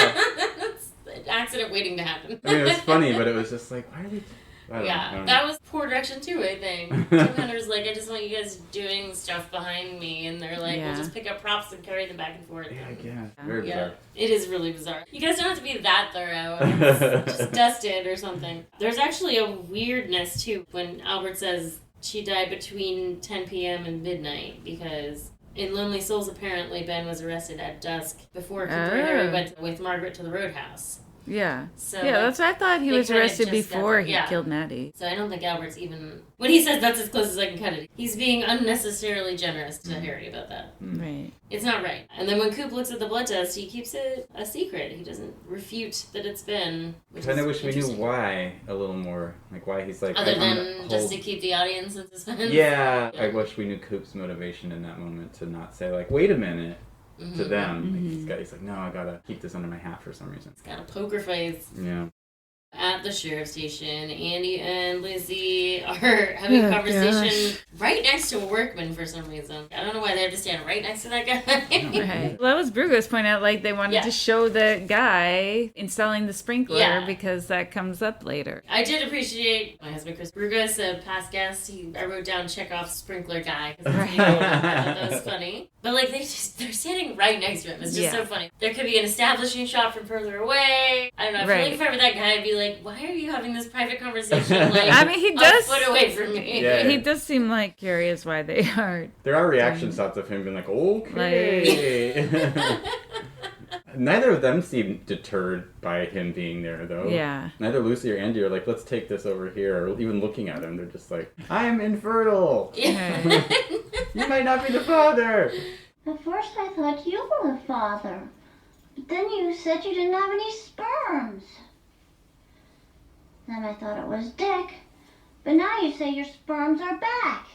That's an accident waiting to happen. I mean, it was funny, but it was just like, why are they... I don't know. That was poor direction too, I think. Tim Hunter's like, I just want you guys doing stuff behind me, and they're like, we'll just pick up props and carry them back and forth. Yeah, I guess. Very bizarre. It is really bizarre. You guys don't have to be that thorough. It's just dusted or something. There's actually a weirdness too when Albert says she died between 10 p.m. and midnight, because in Lonely Souls, apparently Ben was arrested at dusk before Cooper and Harry went with Margaret to the roadhouse. Yeah. So, yeah, that's what I thought. He was arrested before he killed Maddie. So I don't think Albert's even... When he says that's as close as I can cut it, he's being unnecessarily generous to Harry about that. Right. It's not right. And then when Coop looks at the blood test, he keeps it a secret. He doesn't refute that it's Ben. I kind of wish we knew why a little more. Like, why he's like... Other than just to keep the audience in suspense? Yeah. I wish we knew Coop's motivation in that moment to not say, like, wait a minute. To them. Like, he's like, no, I gotta keep this under my hat for some reason. He's got a poker face. Yeah. At the sheriff's station, Andy and Lizzie are having a conversation right next to a workman for some reason. I don't know why they have to stand right next to that guy. Right. Well, that was Brugos point out, like, they wanted to show the guy installing the sprinkler because that comes up later. I did appreciate my husband, Chris Brugos, a past guest. I wrote down Chekhov's sprinkler guy. I thought that was funny. But, like, they're standing right next to him. It's just so funny. There could be an establishing shot from further away. I don't know. I feel like if I were that guy, I'd be like, why are you having this private conversation, like, I mean, he does, a foot away from me? Yeah. He does seem, like, curious why they are. There are reaction shots of him being like, okay. Neither of them seem deterred by him being there, though. Yeah. Neither Lucy or Andy are like, let's take this over here, or even looking at him. They're just like, I'm infertile. Yeah. You might not be the father. At first I thought you were the father. But then you said you didn't have any sperms. Then I thought it was Dick. But now you say your sperms are back.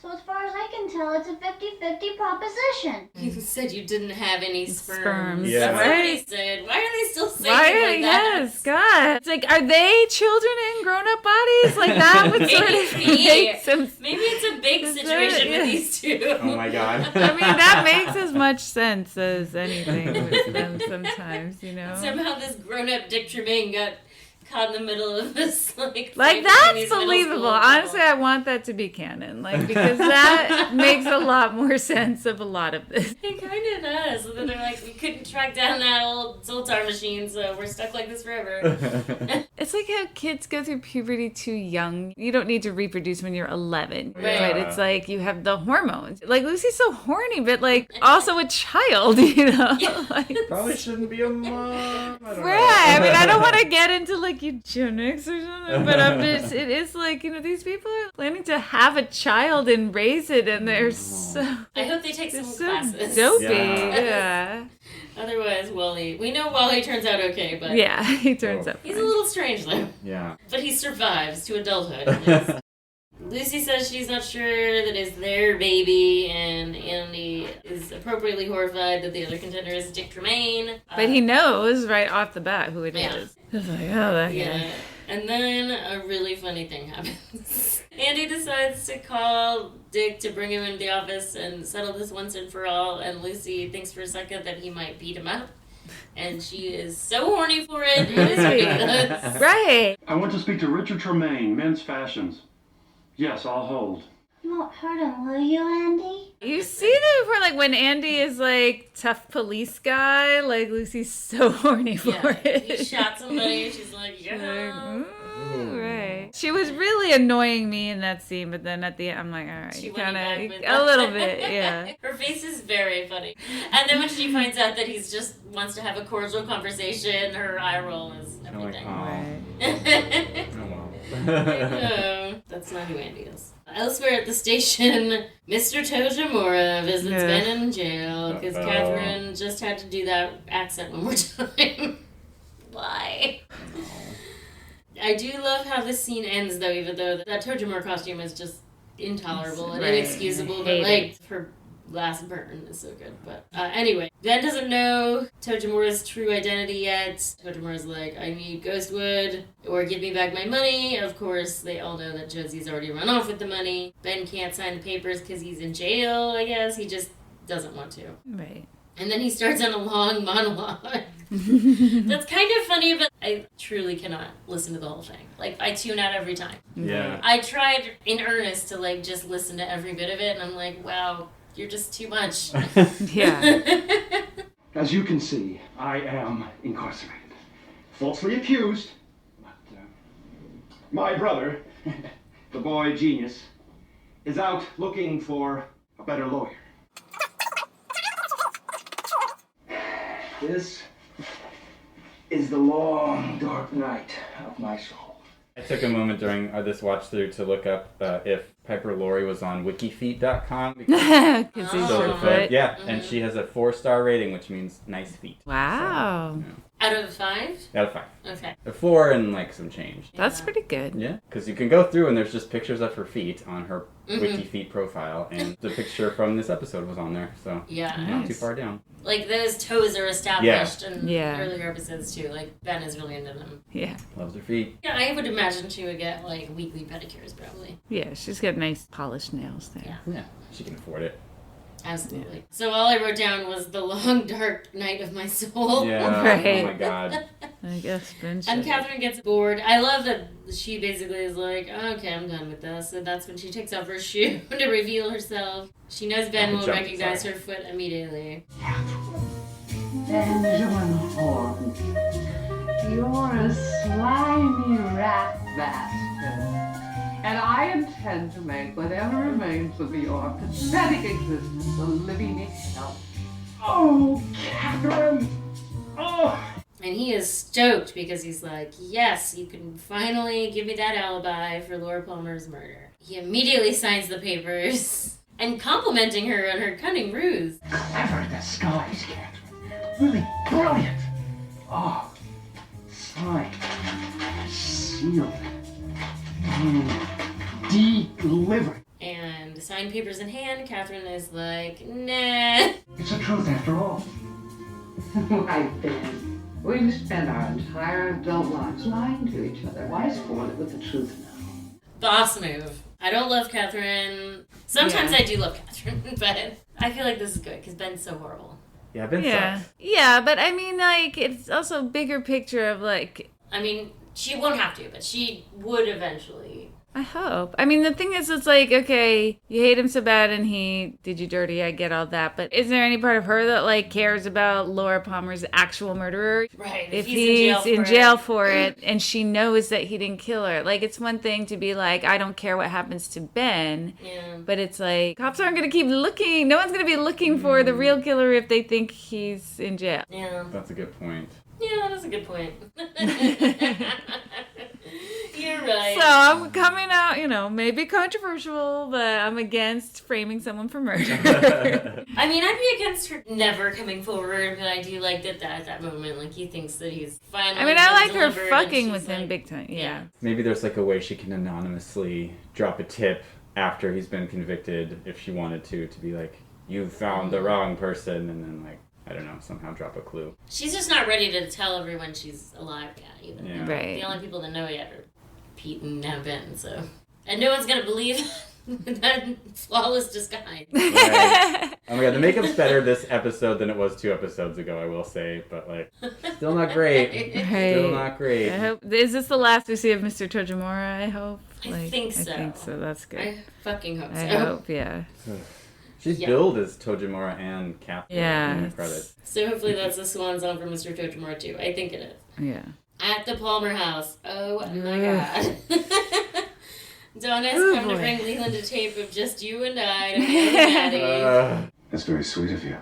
So as far as I can tell, it's a 50-50 proposition. You said you didn't have any sperms. Yeah. That's what he said. Why are they still saying like that? Yes, God. It's like, are they children in grown-up bodies? Like, that would sort of make some... Maybe it's a big situation with these two. Oh my God. I mean, that makes as much sense as anything with them sometimes, you know? Somehow this grown-up Dick Tremaine got caught in the middle of this, like that's believable. Honestly, I want that to be canon, because that makes a lot more sense of a lot of this. It kind of does. And then they're like, we couldn't track down that old solitaire machine, so we're stuck like this forever. It's like how kids go through puberty too young. You don't need to reproduce when you're 11. Right. But it's like you have the hormones. Like, Lucy's so horny, but also a child, Probably shouldn't be a mom. Right. I mean, I don't want to get into eugenics or something, but it is these people are planning to have a child and raise it, and they're so... I hope they take some classes. Dopey, yeah. Otherwise, we know Wally turns out okay, but... Yeah, he turns out He's a little strange, though. Yeah. But he survives to adulthood, at least. Lucy says she's not sure that it's their baby, and Andy is appropriately horrified that the other contender is Dick Tremaine. But he knows right off the bat who it is. He's like, oh, that guy. And then a really funny thing happens. Andy decides to call Dick to bring him into the office and settle this once and for all, and Lucy thinks for a second that he might beat him up. And she is so horny for it. It is ridiculous. Right. I want to speak to Richard Tremaine, Men's Fashions. Yes, I'll hold. You won't hurt him, will you, Andy? You see that before, when Andy is tough police guy, Lucy's so horny for it. He shot somebody, she's like, yeah. Right. She was really annoying me in that scene, but then at the end, I'm like, all right, She a little bit, yeah. Her face is very funny. And then when she finds out that he's just wants to have a cordial conversation, her eye roll is everything. That's not who Andy is. Elsewhere at the station, Mr. Tojimura visits Ben in jail because Catherine just had to do that accent one more time. Why? I do love how this scene ends, though, even though that Tojimura costume is just intolerable and inexcusable. But her last burn is so good. But anyway, Ben doesn't know Tojimura's true identity yet. Tojimura's like, I need Ghostwood or give me back my money. Of course, they all know that Josie's already run off with the money. Ben can't sign the papers because he's in jail, I guess. He just doesn't want to. Right. And then he starts on a long monologue. That's kind of funny, but I truly cannot listen to the whole thing. I tune out every time. Yeah. I tried in earnest to, just listen to every bit of it, and I'm like, wow, you're just too much. Yeah. As you can see, I am incarcerated. Falsely accused. But my brother, the boy genius, is out looking for a better lawyer. This is the long, dark night of my soul. I took a moment during this watch through to look up if Piper Laurie was on WikiFeet.com. Because he's foot. Yeah, and she has a 4-star rating, which means nice feet. Wow. So, yeah. Out of 5? Out of 5. Okay. A 4 and some change. That's pretty good. Yeah, because you can go through and there's just pictures of her feet on her WikiFeet profile, and the picture from this episode was on there, so not too far down. Those toes are established in earlier episodes too. Ben is really into them. Yeah. Loves her feet. Yeah, I would imagine she would get weekly pedicures probably. Yeah, she's got nice polished nails there. Yeah, she can afford it. Absolutely. Yeah. So all I wrote down was the long, dark night of my soul. Yeah. Right. Oh my God. I guess Ben And Catherine gets bored. I love that she basically is like, okay, I'm done with this. And that's when she takes off her shoe to reveal herself. She knows Ben will recognize her foot immediately. Benjamin Horton, you're a slimy rat bastard. And I intend to make whatever remains of your pathetic existence a living itself. Oh, Catherine! Oh! And he is stoked because he's like, yes, you can finally give me that alibi for Laura Palmer's murder. He immediately signs the papers and complimenting her on her cunning ruse. Clever disguise, Catherine. Really brilliant. Oh, signed, sealed, delivered. And signed papers in hand, Catherine is like, nah. It's the truth after all. Why, Ben, we've spent our entire adult lives lying to each other. Why spoil it with the truth now? Boss move. I don't love Catherine. Sometimes I do love Catherine, but I feel like this is good because Ben's so horrible. Yeah, Ben sucks. Yeah, but I mean, it's also a bigger picture of I mean, She won't have to, but she would eventually. I hope. I mean, the thing is, it's like, okay, you hate him so bad and he did you dirty, I get all that, but is there any part of her that, like, cares about Laura Palmer's actual murderer? Right. If he's in jail for it and she knows that he didn't kill her. Like, it's one thing to be like, I don't care what happens to Ben, but it's like, cops aren't going to keep looking. No one's going to be looking for the real killer if they think he's in jail. Yeah. That's a good point. Yeah, that's a good point. You're right. So I'm coming out, maybe controversial, but I'm against framing someone for murder. I mean, I'd be against her never coming forward, but I do like that at that moment, like, he thinks that he's finally. I mean, I like her fucking with him big time. Yeah. Maybe there's like a way she can anonymously drop a tip after he's been convicted, if she wanted to be like, you found the wrong person, and then like, I don't know, somehow drop a clue. She's just not ready to tell everyone she's alive yet, either. Yeah. Right. The only people that know yet are Pete and now Ben, so. And no one's gonna believe that flawless disguise. Right. Oh my god, the makeup's better this episode than it was 2 episodes ago, I will say, but like, still not great. Right. Still not great. I hope, is this the last we see of Mr. Tojimura, I hope? I think so. I think so, that's good. I fucking hope so. I hope, yeah. She's billed as Tojimura and Catherine in the credits. So hopefully that's a swan song for Mr. Tojimura too. I think it is. Yeah. At the Palmer house. Oh my god. Donna's come to bring Leland a tape of just you and I to Maddie. That's very sweet of you.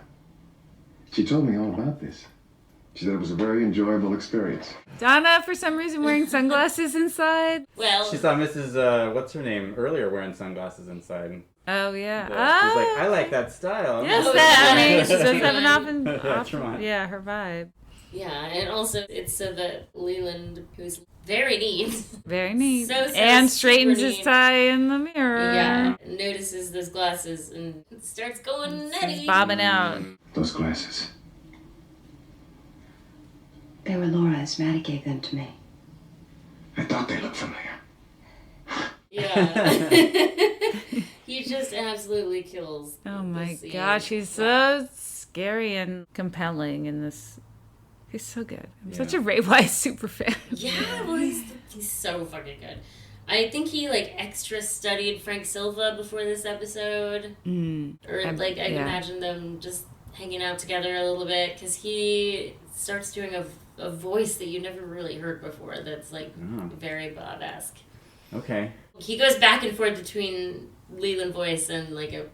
She told me all about this. She said it was a very enjoyable experience. Donna, for some reason, wearing sunglasses inside. Well, she saw Mrs. What's her name earlier wearing sunglasses inside. Oh yeah. She's like, I like that style. Yes, that. I mean, she does have an often her vibe. Yeah, and also it's so that Leland, who's very neat. Very neat. So and straightens super his neat. tie in the mirror. Yeah, notices those glasses and starts going nutty. Bobbing out. Those glasses. They were Laura's. Maddie gave them to me. I thought they looked familiar. Yeah. He just absolutely kills. Oh my gosh, he's so scary and compelling in this. He's so good. I'm such a Ray Wise super fan. Yeah, well, he's so fucking good. I think he like extra studied Frank Silva before this episode, or I can imagine them just hanging out together a little bit because he starts doing a voice that you never really heard before. That's like very Bob-esque. Okay. He goes back and forth between Leland voice and like a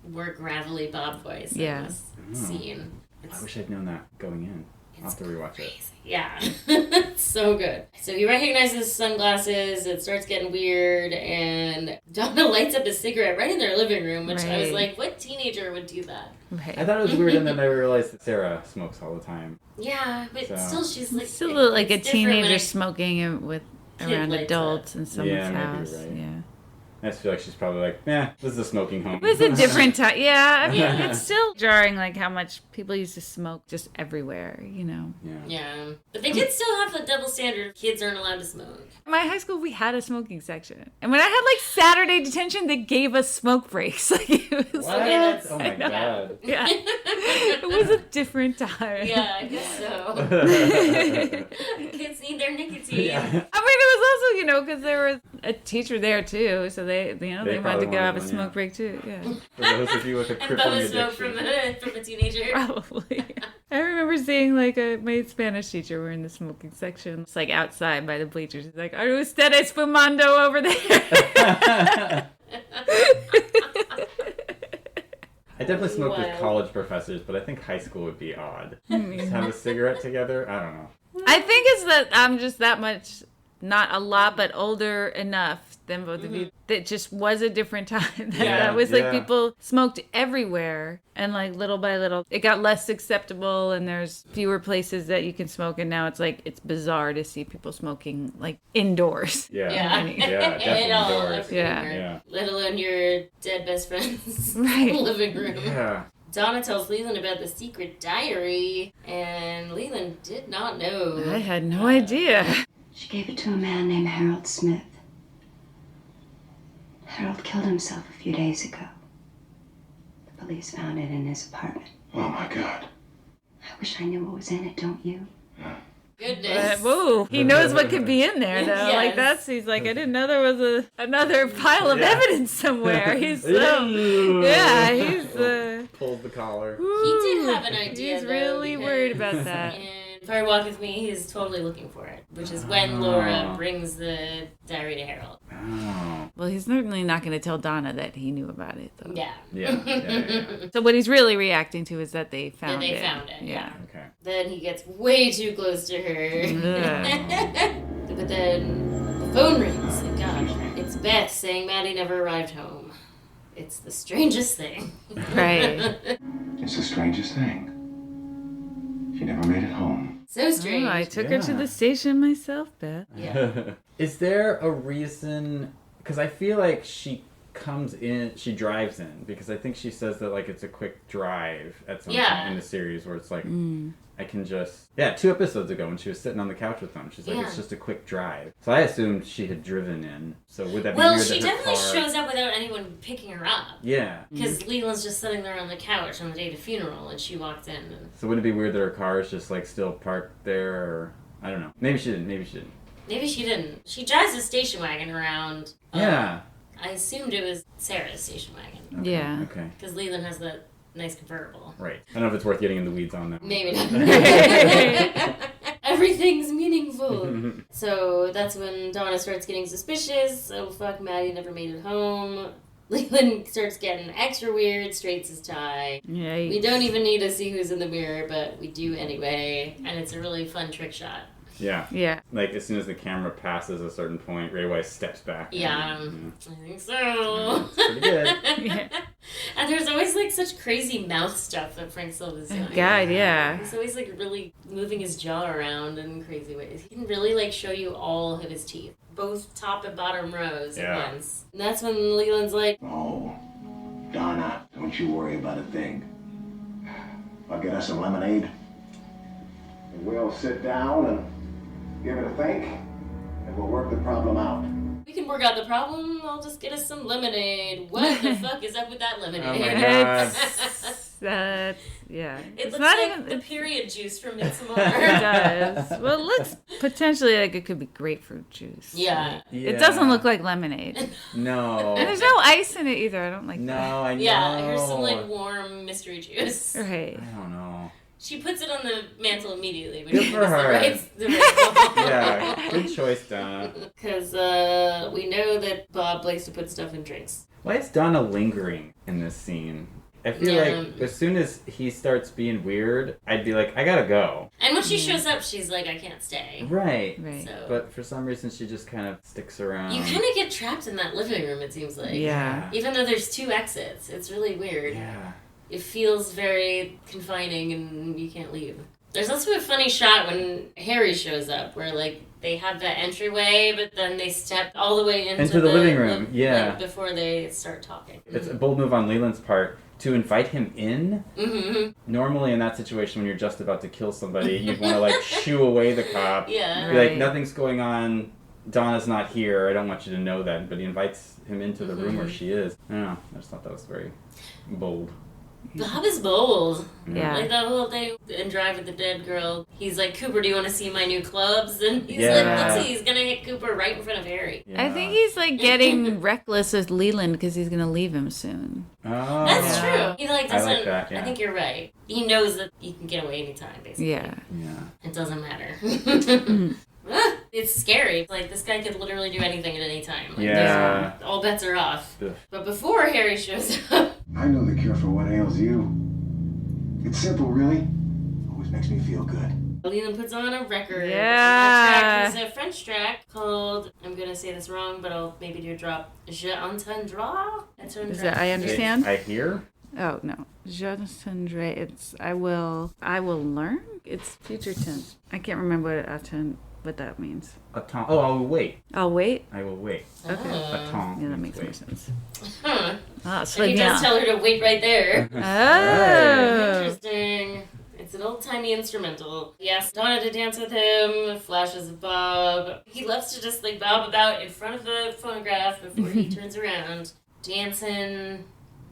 more gravelly Bob voice. In this scene. I wish I'd known that going in. I'll have to rewatch it. Yeah. It's so good. So he recognizes sunglasses, it starts getting weird, and Donna lights up a cigarette right in their living room, which I was like, what teenager would do that? Right. I thought it was weird, and then I realized that Sarah smokes all the time. Yeah, but still she's like... Still like a it's different when teenager a smoking with kid around lights adults in someone's Yeah, maybe house. you're right. Yeah. I just feel like she's probably like, this is a smoking home. It was a different time. Yeah, I mean, it's still jarring, like, how much people used to smoke just everywhere, Yeah. But they did still have the double standard. Kids aren't allowed to smoke. In my high school, we had a smoking section. And when I had, like, Saturday detention, they gave us smoke breaks. Like, it was What? like, Oh my god. Yeah. It was a different time. Yeah, I guess so. Kids need their nicotine. Yeah. I mean, it was also, because there was a teacher there, too, so they wanted to go have a smoke break too. Yeah. For those of you with a crippling smoke from a teenager. Probably. I remember seeing my Spanish teacher were in the smoking section. It's like outside by the bleachers. He's like, "Are ustedes fumando over there?" I definitely smoked with college professors, but I think high school would be odd. Just have a cigarette together? I don't know. I think it's that I'm just that much, not a lot, but older enough than both of you. That just was a different time. That was like people smoked everywhere. And like little by little, it got less acceptable and there's fewer places that you can smoke. And now it's like, it's bizarre to see people smoking like indoors. Yeah. Definitely indoors. Yeah. Let alone your dead best friend's living room. Yeah. Donna tells Leland about the secret diary, and Leland did not know. I had no idea. She gave it to a man named Harold Smith. Harold killed himself a few days ago. The police found it in his apartment. Oh my god. I wish I knew what was in it, don't you? Goodness. Whoa, he knows what could be in there, though. Yes. Like he's like, I didn't know there was another pile of evidence somewhere. He's he's pulls the collar. He did have an idea. He's really worried about that. In Fire Walk With Me, he's totally looking for it, which is when Laura brings the diary to Harold. Oh. Well, he's certainly not going to tell Donna that he knew about it, though. Yeah. So what he's really reacting to is that they found it. Yeah. Okay. Then he gets way too close to her. But then the phone rings. Thank God. It's Beth saying Maddie never arrived home. It's the strangest thing. Right. It's the strangest thing. She never made it home. So strange. I took her to the station myself, Beth. Yeah. Is there a reason? Because I feel like she drives in, because I think she says that like it's a quick drive at some point in the series where it's like I can just 2 episodes ago when she was sitting on the couch with them, she's like it's just a quick drive. So I assumed she had driven in. So would that be weird? Well, she that her definitely car... shows up without anyone picking her up. Yeah. Because Leland's just sitting there on the couch on the day of the funeral, and she walked in. And... So wouldn't it be weird that her car is just like still parked there, or I don't know. Maybe she didn't. Maybe she didn't. She drives a station wagon around. Yeah. I assumed it was Sarah's station wagon. Okay. Yeah. Okay. Because Leland has that nice convertible. Right. I don't know if it's worth getting in the weeds on that. Maybe not. Everything's meaningful. So that's when Donna starts getting suspicious. Oh, fuck, Maddie never made it home. Leland starts getting extra weird, straightens his tie. Yikes. We don't even need to see who's in the mirror, but we do anyway. And it's a really fun trick shot. Yeah. Yeah. Like, as soon as the camera passes a certain point, Ray Wise steps back. Yeah, I think so. It's pretty good. Yeah. And there's always, like, such crazy mouth stuff that Frank Silva's doing. God, yeah. He's always, like, really moving his jaw around in crazy ways. He can really, like, show you all of his teeth. Both top and bottom rows at once. And that's when Leland's like, Oh, Donna, don't you worry about a thing. I'll get us some lemonade. And we'll sit down and give it a think, and we'll work the problem out. we can work out the problem. I'll just get us some lemonade. What the fuck is up with that lemonade? Oh my God. Yeah. It It's looks not like even the period juice from Midsommar. It does. Well, it looks potentially like it could be grapefruit juice. Yeah. It doesn't look like lemonade. No. And there's no ice in it either. I don't like that. No, I know. Yeah, here's some like warm mystery juice. Right. I don't know. She puts it on the mantle immediately. But Good she for does her. the right Yeah, good choice, Donna. Because we know that Bob likes to put stuff in drinks. Why is Donna lingering in this scene? I feel like as soon as he starts being weird, I'd be like, I gotta go. And when she shows up, she's like, I can't stay. Right. So, But for some reason, she just kind of sticks around. you kind of get trapped in that living room, it seems like. Yeah. Even though there's 2 exits. It's really weird. Yeah. It feels very confining and you can't leave. There's also a funny shot when Harry shows up where, like, they have that entryway, but then they step all the way into the living room. Yeah. Like, before they start talking. It's a bold move on Leland's part to invite him in. Mm-hmm. Normally in that situation when you're just about to kill somebody, you'd want to, like, shoo away the cop. Yeah. Be like, nothing's going on. Donna's not here. I don't want you to know that. But he invites him into the room where she is. I don't know. I just thought that was very bold. Bob is bold. Yeah. Like that whole thing in Drive with the Dead Girl. He's like, Cooper, do you want to see my new clubs? And he's like, let's see. He's going to hit Cooper right in front of Harry. Yeah. I think he's like getting reckless with Leland because he's going to leave him soon. Oh. That's true. He like doesn't. I like that, yeah. I think you're right. He knows that he can get away anytime, basically. Yeah. Yeah. It doesn't matter. It's scary. Like, this guy could literally do anything at any time. Like, Yeah. all bets are off. Ugh. But before Harry shows up... I know the cure for what ails you. It's simple, really. Always makes me feel good. Leland puts on a record. Yeah. That track is a French track called, I'm going to say this wrong, but I'll maybe do a drop. Je entendrai? Is that I understand? I hear? Oh, no. Je entendrai. It's I will learn? It's future tense. I can't remember what that means. Attends. Oh, I will wait. I'll wait? I will wait. Okay. Attends. Yeah, that makes more wait. sense. Huh. Ah, And he does tell her to wait right there. Oh. Interesting. It's an old-timey instrumental. He asks Donna to dance with him, flashes of Bob. He loves to just, like, bob about in front of the phonograph before he turns around. Dancing,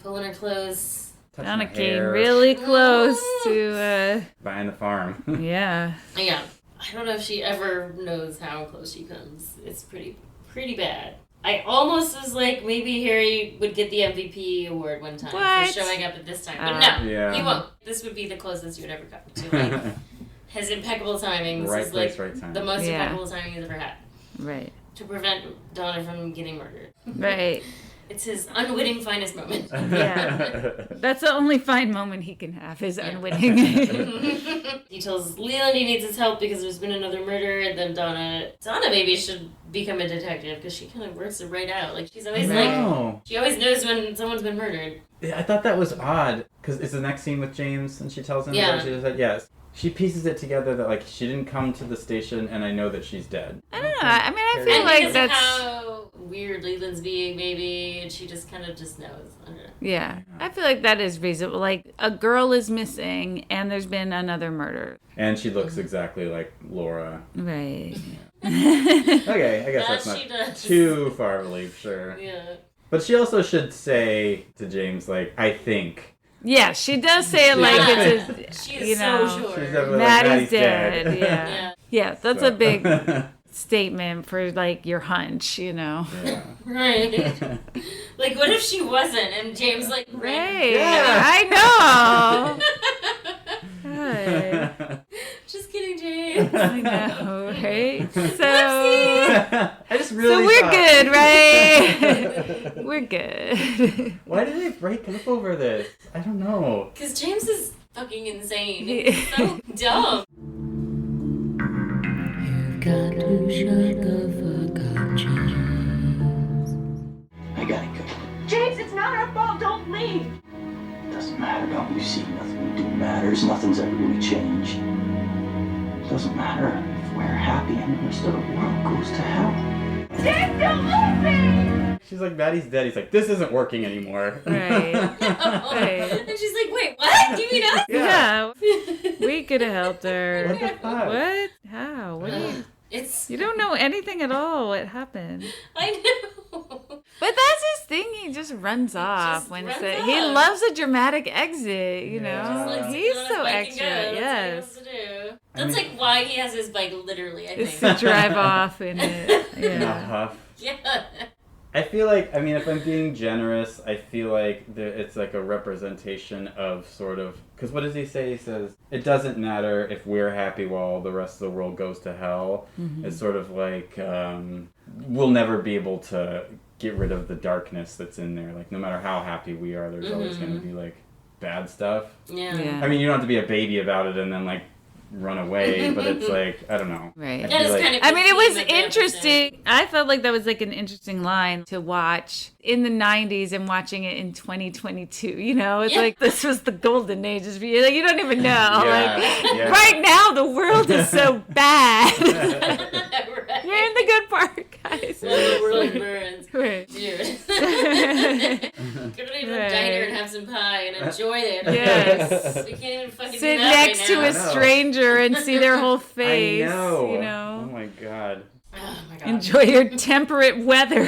pulling her close. Touching Donna my came hair. really close to, Buying the farm. yeah. Yeah. I don't know if she ever knows how close she comes. It's pretty bad. I almost was like, maybe Harry would get the MVP award one time for showing up at this time. But no, he won't. This would be the closest you would ever come to, like, his impeccable timing. This is, like, right time. The most impeccable timing he's ever had. Right. To prevent Donna from getting murdered. Right. It's his unwitting finest moment. Yeah. That's the only fine moment he can have, his unwitting. He tells Leland he needs his help because there's been another murder, and then Donna maybe should become a detective because she kind of works it right out. Like, she's always she always knows when someone's been murdered. Yeah, I thought that was odd because it's the next scene with James and she tells him that she just said yes. She pieces it together that, like, she didn't come to the station and I know that she's dead. I don't know. I mean, I feel like that's how weird Leland's being, maybe, and she just kind of just knows. Yeah. I feel like that is reasonable. Like, a girl is missing and there's been another murder. And she looks exactly like Laura. Right. Okay, I guess that's not too far of a leap, sure. Yeah. But she also should say to James, like, I think. Yeah, she does say it like it's she is so sure. She's like, Maddie's dead. Yeah, that's a big statement for, like, your hunch, you know. Yeah. Right. Like, what if she wasn't? And James, like, right. Yeah. I know. Just kidding, James. I know, right? So, I just really we're good, right? We're good. Why did they break up over this? I don't know. Because James is fucking insane. He's so dumb. You've got to shut the fuck up, James. I gotta go. James, it's not our fault. Don't leave. Doesn't matter, don't you see? Nothing we do matters. Nothing's ever gonna change. Doesn't matter if we're happy and the rest of the world goes to hell. James, don't leave me! She's like, Maddie's dead. He's like, this isn't working anymore. Right. Right. And she's like, wait, what? Do you mean us? Yeah. We could have helped her. What the fuck? What? How? What do you... It's... You don't know anything at all what happened. I know. But that's his thing. He just runs off when he loves a dramatic exit, you know? He's so extra, yes. That's like why he has his bike literally, I think. It's to drive off in it. Yeah. Yeah. I feel like, I mean, if I'm being generous, I feel like it's like a representation of sort of, because what does he say? He says, it doesn't matter if we're happy while the rest of the world goes to hell. Mm-hmm. It's sort of like, we'll never be able to get rid of the darkness that's in there. Like, no matter how happy we are, there's always going to be, like, bad stuff. Yeah. I mean, you don't have to be a baby about it and then, like, run away, but it's like, I don't know. Right. I mean, it was interesting. I felt like that was like an interesting line to watch in the 90s and watching it in 2022. You know, it's like this was the golden ages for you. Like, you don't even know. Right now, the world is so bad. Right. You're in the good part, guys. Well, the world burns. Right. Dude. Go to a diner and have some pie and enjoy it. Yes. We can't even fucking sit do that next right to now. a stranger and see their whole face. I know. You know. Oh my god. Oh my god. Enjoy your temperate weather.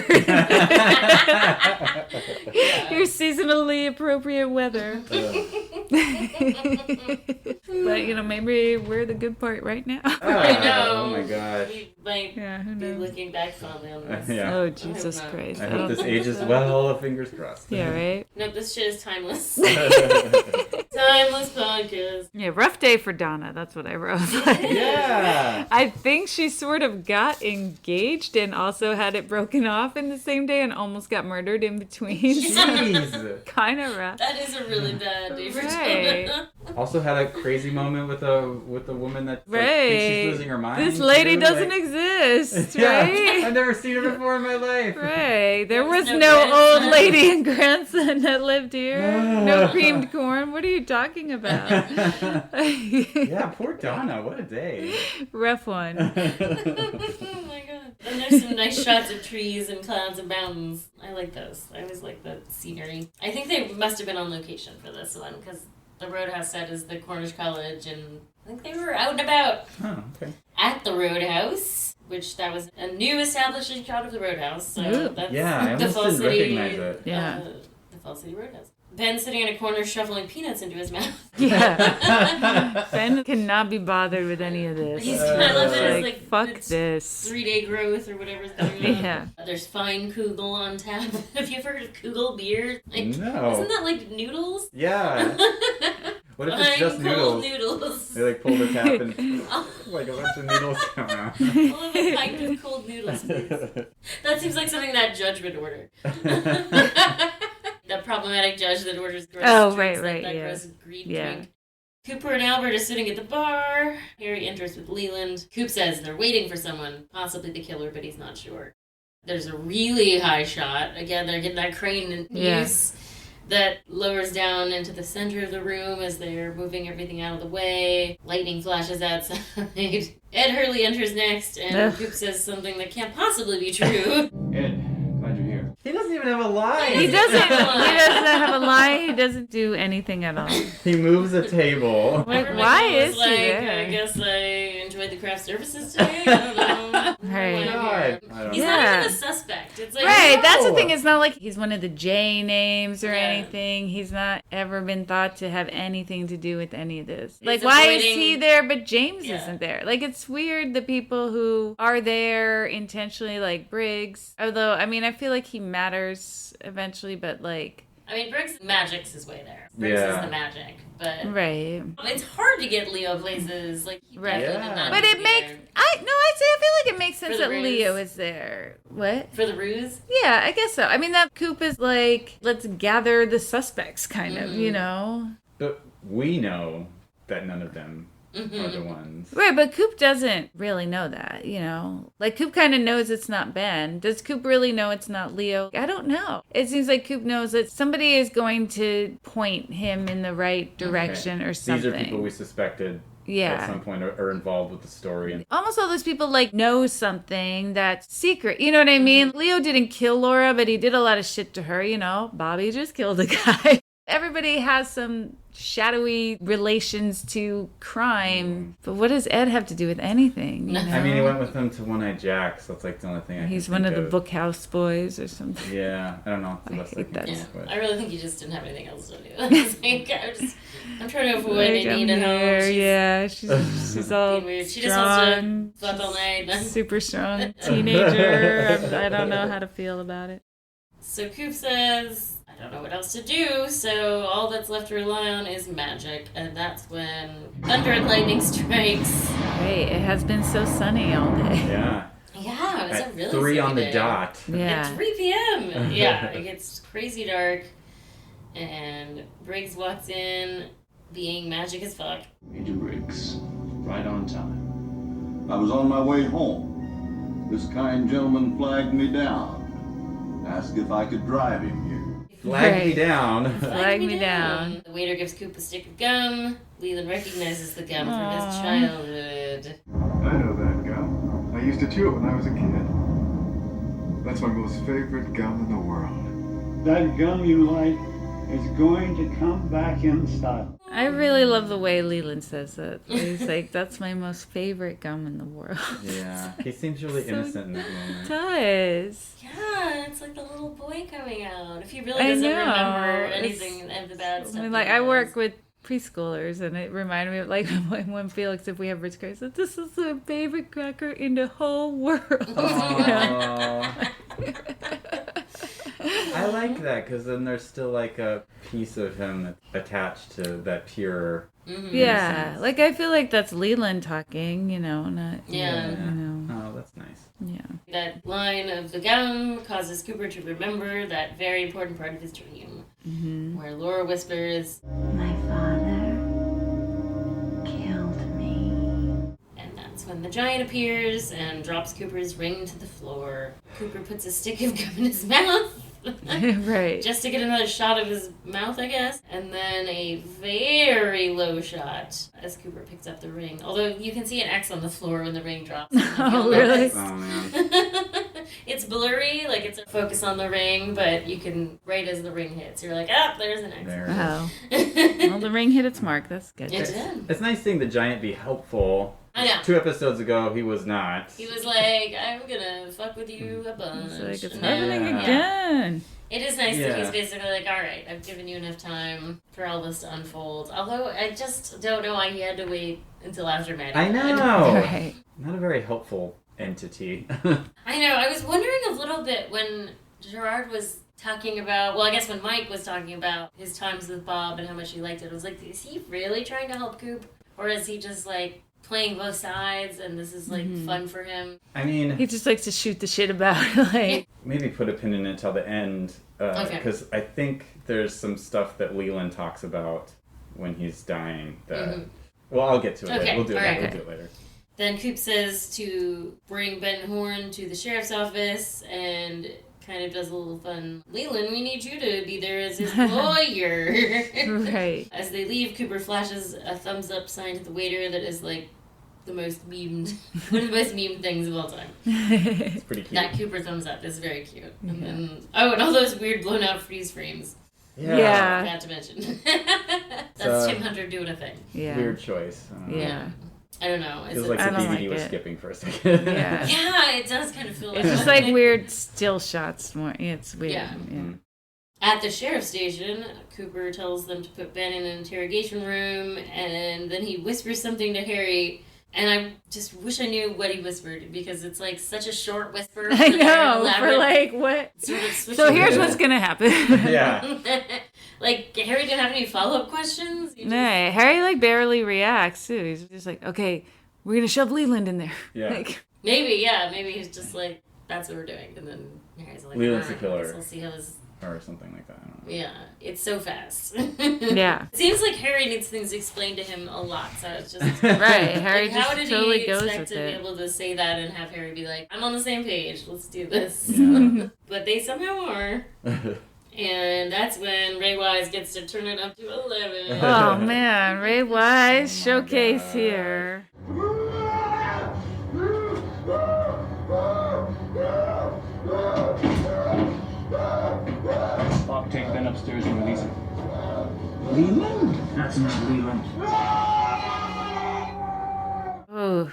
Your seasonally appropriate weather. But, you know, maybe we're the good part right now. I know. Oh my gosh. We might be looking back fondly on this. Oh, Jesus Christ. I hope this ages well. Fingers crossed. Yeah, right? Nope, this shit is timeless. Timeless podcast. Yeah, rough day for Donna. That's what I wrote. Yeah. I think she sort of got engaged and also had it broken off in the same day and almost got murdered in between. Jeez. Kind of rough. That is a really bad day for Right. Donna. Also had a crazy moment with a woman that Right. thinks she's losing her mind. This lady too. doesn't exist, Yeah, right? I've never seen her before in my life. Right. There was no no grandson. old lady and grandson that lived here. No creamed corn. What are you talking about? Yeah, poor Donna. What a day. Rough one. Oh my god. And there's some nice shots of trees and clouds and mountains. I like those. I always like the scenery. I think they must have been on location for this one because the Roadhouse set is the Cornish College, and I think they were out and about. Oh, okay. At the Roadhouse, which that was a new establishing shot of the Roadhouse. So Ooh. that's Yeah, I the almost Fall didn't City, recognize it. Yeah. The Fall City Roadhouse. Ben's sitting in a corner shuffling peanuts into his mouth. Yeah. Ben cannot be bothered with any of this. I love that it's like, fuck this. 3-day growth or whatever's going on. Yeah. There's fine Kugel on tap. Have you ever heard of Kugel beer? Like, No. Isn't that like noodles? Yeah. What if it's just cold noodles? They like pull the tap and like a bunch of noodles come out. I'll have a pint of cold noodles, please. That seems like something that judge would order. That problematic judge that orders gross drinks, that gross greed drink. Cooper and Albert are sitting at the bar. Harry enters with Leland. Coop says they're waiting for someone, possibly the killer, but he's not sure. There's a really high shot. Again, they're getting that crane in use that lowers down into the center of the room as they're moving everything out of the way. Lightning flashes outside. Ed Hurley enters next, and Coop says something that can't possibly be true. Ed, glad you're here. He doesn't even have a line. He doesn't have a line. He doesn't do anything at all. He moves a table. Like, why is he there? I guess I enjoyed the craft services today. I don't know. Right. He's not even a suspect. It's like, That's the thing. It's not like he's one of the J names or anything. He's not ever been thought to have anything to do with any of this. Like, why is he there but James isn't there? Like, it's weird the people who are there intentionally, like Briggs. Although, I mean, I feel like he matters eventually, but like... I mean, Briggs magic's his way there. Briggs is the magic, but it's hard to get Leo places. Like, but it makes I feel like it makes sense that Leo is there. What? For the ruse? Yeah, I guess so. I mean, that Coop is like, let's gather the suspects, kind of, you know. But we know that none of them are the ones. Right, but Coop doesn't really know that, you know? Like, Coop kind of knows it's not Ben. Does Coop really know it's not Leo? I don't know. It seems like Coop knows that somebody is going to point him in the right direction or something. These are people we suspected at some point are involved with the story. And almost all those people, like, know something that's secret. You know what I mean? Leo didn't kill Laura, but he did a lot of shit to her, you know? Bobby just killed a guy. Everybody has some shadowy relations to crime, but what does Ed have to do with anything? You know? I mean, he went with them to One-Eyed Jack, so that's like the only thing He's one of the Bookhouse boys or something. Yeah, I don't know. I hate that. I really think he just didn't have anything else to do. I'm trying to avoid Anita home. Yeah, she's all weird. She strong. Just wants to fuck all night. Super strong teenager. I don't know how to feel about it. So Coop says, I don't know what else to do, so all that's left to rely on is magic, and that's when thunder and lightning strikes. Hey, it has been so sunny all day. Yeah. Yeah, it's a really 3 on the day. dot. Yeah. At 3 p.m. Yeah, it gets crazy dark, and Briggs walks in, being magic as fuck. Major Briggs, right on time. I was on my way home. This kind gentleman flagged me down. Asked if I could drive him here. Flag me down. Flag me down. The waiter gives Coop a stick of gum. Leland recognizes the gum from his childhood. I know that gum. I used to chew it when I was a kid. That's my most favorite gum in the world. That gum you like is going to come back in style. I really love the way Leland says it. He's like, that's my most favorite gum in the world. Yeah, he seems really innocent in that moment. Does. Yeah, it's like the little boy coming out. If he really doesn't remember anything of the bad stuff. I mean, like, I work with preschoolers, and it reminded me of, like, when Felix, if we have Ritz crackers, said, this is the favorite cracker in the whole world. You know? I like that, because then there's still like a piece of him attached to that pure yeah, like I feel like that's Leland talking, you know, not you know. Oh, that's nice. Yeah. That line of the gum causes Cooper to remember that very important part of his dream, where Laura whispers, My father killed me. And that's when the giant appears and drops Cooper's ring to the floor. Cooper puts a stick of gum in his mouth. Right. Just to get another shot of his mouth, I guess. And then a very low shot as Cooper picks up the ring. Although you can see an X on the floor when the ring drops. Oh, really? Oh, man. It's blurry, like it's a focus on the ring, but you can, right as the ring hits, you're like, ah, there's an X. Oh. Well, the ring hit its mark. That's good. It did. It's nice seeing the giant be helpful I know. 2 episodes ago, he was not. He was like, I'm gonna fuck with you a bunch. It's like, it's And happening then, again. It is nice that he's basically like, all right, I've given you enough time for all this to unfold. Although I just don't know why he had to wait until after Maddie I died. know. Right. Not a very helpful entity. I know. I was wondering a little bit when Gerard was talking about, well, I guess when Mike was talking about his times with Bob and how much he liked it, I was like, is he really trying to help Coop? Or is he just like playing both sides and this is like fun for him? I mean, he just likes to shoot the shit about like maybe put a pin in it till the end, because I think there's some stuff that Leland talks about when he's dying that well, I'll get to it later. We'll do it later. Then Coop says to bring Ben Horn to the sheriff's office and kind of does a little fun, Leland, we need you to be there as his lawyer. Right. As they leave, Cooper flashes a thumbs up sign to the waiter that is like the most memed, one of the most memed things of all time. It's pretty cute. That Cooper thumbs up is very cute. And then, and all those weird blown out freeze frames. Yeah. Not to mention. That's Tim Hunter doing a thing. Yeah. Weird choice. I don't know. It feels like the DVD was skipping for a second. Yeah. Yeah, it does kind of feel like it's just like weird still shots more. It's weird. Yeah. At the sheriff's station, Cooper tells them to put Ben in an interrogation room, and then he whispers something to Harry, and I just wish I knew what he whispered, because it's like such a short whisper. I know, for like what? Sort of so here's what's gonna happen. Yeah. Like, Harry didn't have any follow-up questions? No, Harry like barely reacts too. He's just like, okay, we're gonna shove Leland in there. Yeah. Like, maybe he's just like, that's what we're doing, and then Harry's like, Leland's the killer. We'll see how this... Or something like that. I don't know. Yeah, it's so fast. Yeah. It seems like Harry needs things explained to him a lot, so it's just... Right, Harry like, how just did totally he goes expect with to be it. able to say that and have Harry be like, I'm on the same page, let's do this. Yeah. But they somehow are. And that's when Ray Wise gets to turn it up to 11. oh man, Ray Wise showcase here. Bob, take Ben upstairs and release him. Leland? That's not Leland. Oh.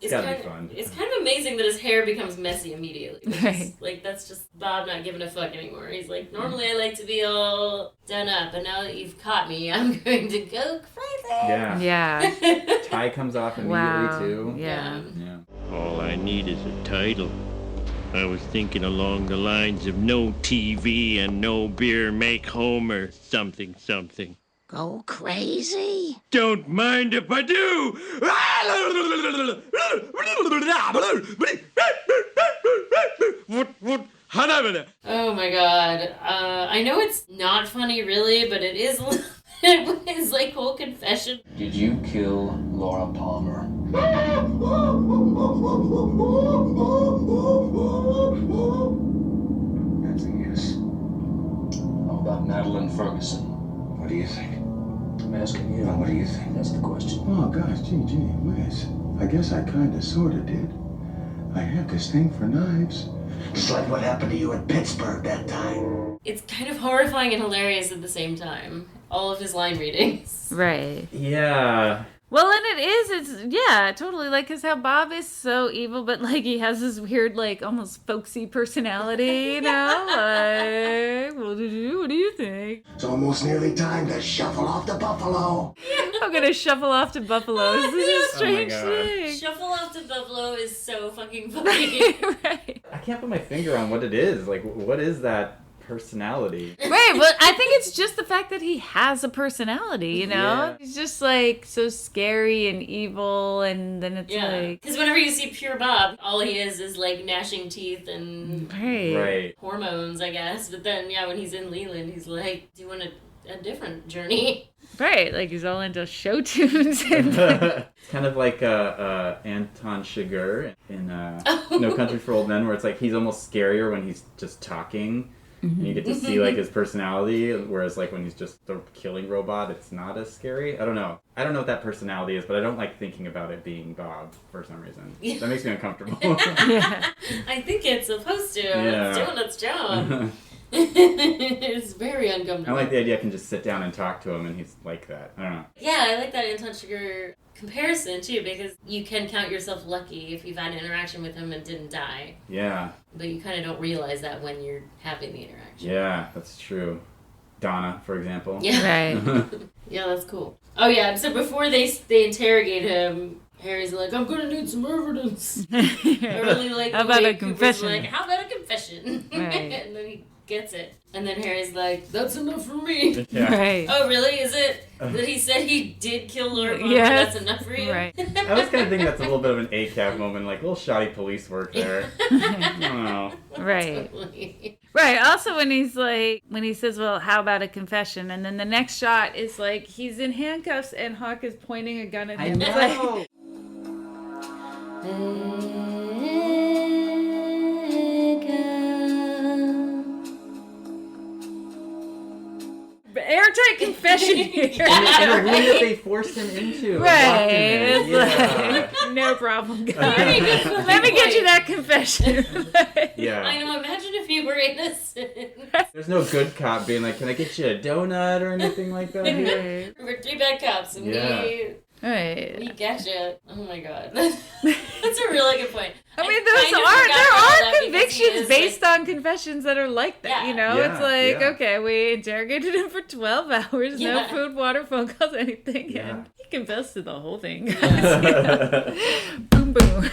It's gotta kind be fun. It's kind of amazing that his hair becomes messy immediately. Right. Like, that's just Bob not giving a fuck anymore. He's like, normally I like to be all done up, but now that you've caught me, I'm going to go crazy. Yeah. Yeah. Tie comes off immediately Wow. too. Yeah. Yeah. All I need is a title. I was thinking along the lines of no TV and no beer make Homer something something. Go crazy? Don't mind if I do! Oh my god. I know it's not funny really, but it is his like whole confession. Did you kill Laura Palmer? That's a yes. How about Madeline Ferguson? What do you think? I'm asking you. Well, what do you think? That's the question. Oh, gosh, gee, whiz. I guess I kinda sorta did. I have this thing for knives. It's like what happened to you in Pittsburgh that time. It's kind of horrifying and hilarious at the same time. All of his line readings. Right. Yeah. Well, and it's totally, like, because how Bob is so evil, but, like, he has this weird, like, almost folksy personality, you know? Like, what do you think? It's almost nearly time to shuffle off the buffalo. I'm gonna shuffle off to Buffalo. This is a strange God. thing. Shuffle Off to Buffalo is so fucking funny. Right. I can't put my finger on what it is. Like, what is that personality? Right, but I think it's just the fact that he has a personality, you know? Yeah. He's just, like, so scary and evil, and then it's like... Because whenever you see pure Bob, all he is like gnashing teeth and Right. hormones, I guess. But then, when he's in Leland, he's like doing a different journey. Right, like he's all into show tunes. And It's kind of like Anton Chigurh in No Country for Old Men, where it's like he's almost scarier when he's just talking. And you get to see like his personality, whereas like when he's just the killing robot, it's not as scary. I don't know what that personality is, but I don't like thinking about it being Bob for some reason. That makes me uncomfortable. yeah. I think it's supposed to. Yeah. It's doing its job. It's very uncomfortable. I like the idea I can just sit down and talk to him and he's like that. I don't know. Yeah, I like that Anton Chigurh comparison too, because you can count yourself lucky if you've had an interaction with him and didn't die. Yeah. But you kind of don't realize that when you're having the interaction. Yeah, that's true. Donna, for example. Yeah. Right. Yeah, that's cool. Oh yeah, so before they interrogate him, Harry's like, I'm gonna need some evidence. I really like how the about way a confession? Cooper's like, how about a confession? Right. And then he gets it. And then Harry's like, that's enough for me. Yeah. Right. Oh, really? Is it that he said he did kill Laura Bond, Yes. so that's enough for you? Right. I was kind of thinking that's a little bit of an ACAB moment, like a little shoddy police work there. I don't know. Right. Totally. Right. Also, when he says, well, how about a confession? And then the next shot is like, he's in handcuffs and Hawk is pointing a gun at him. I It's know. like, airtight confession here. In a room that they forced him into. Right. It's Like, no problem, guys. Let me get you that confession. Yeah. I know, imagine if you were innocent. There's no good cop being like, can I get you a donut or anything like that here? We're 3 bad cops and Right. we get you. Oh my god. That's a really good point. I mean, there are convictions based on confessions that are like that, Yeah. you know? Yeah, It's like, yeah. okay, we interrogated him for 12 hours, no Yeah. food, water, phone calls, anything, Yeah. and he confessed to the whole thing. Boom, boom.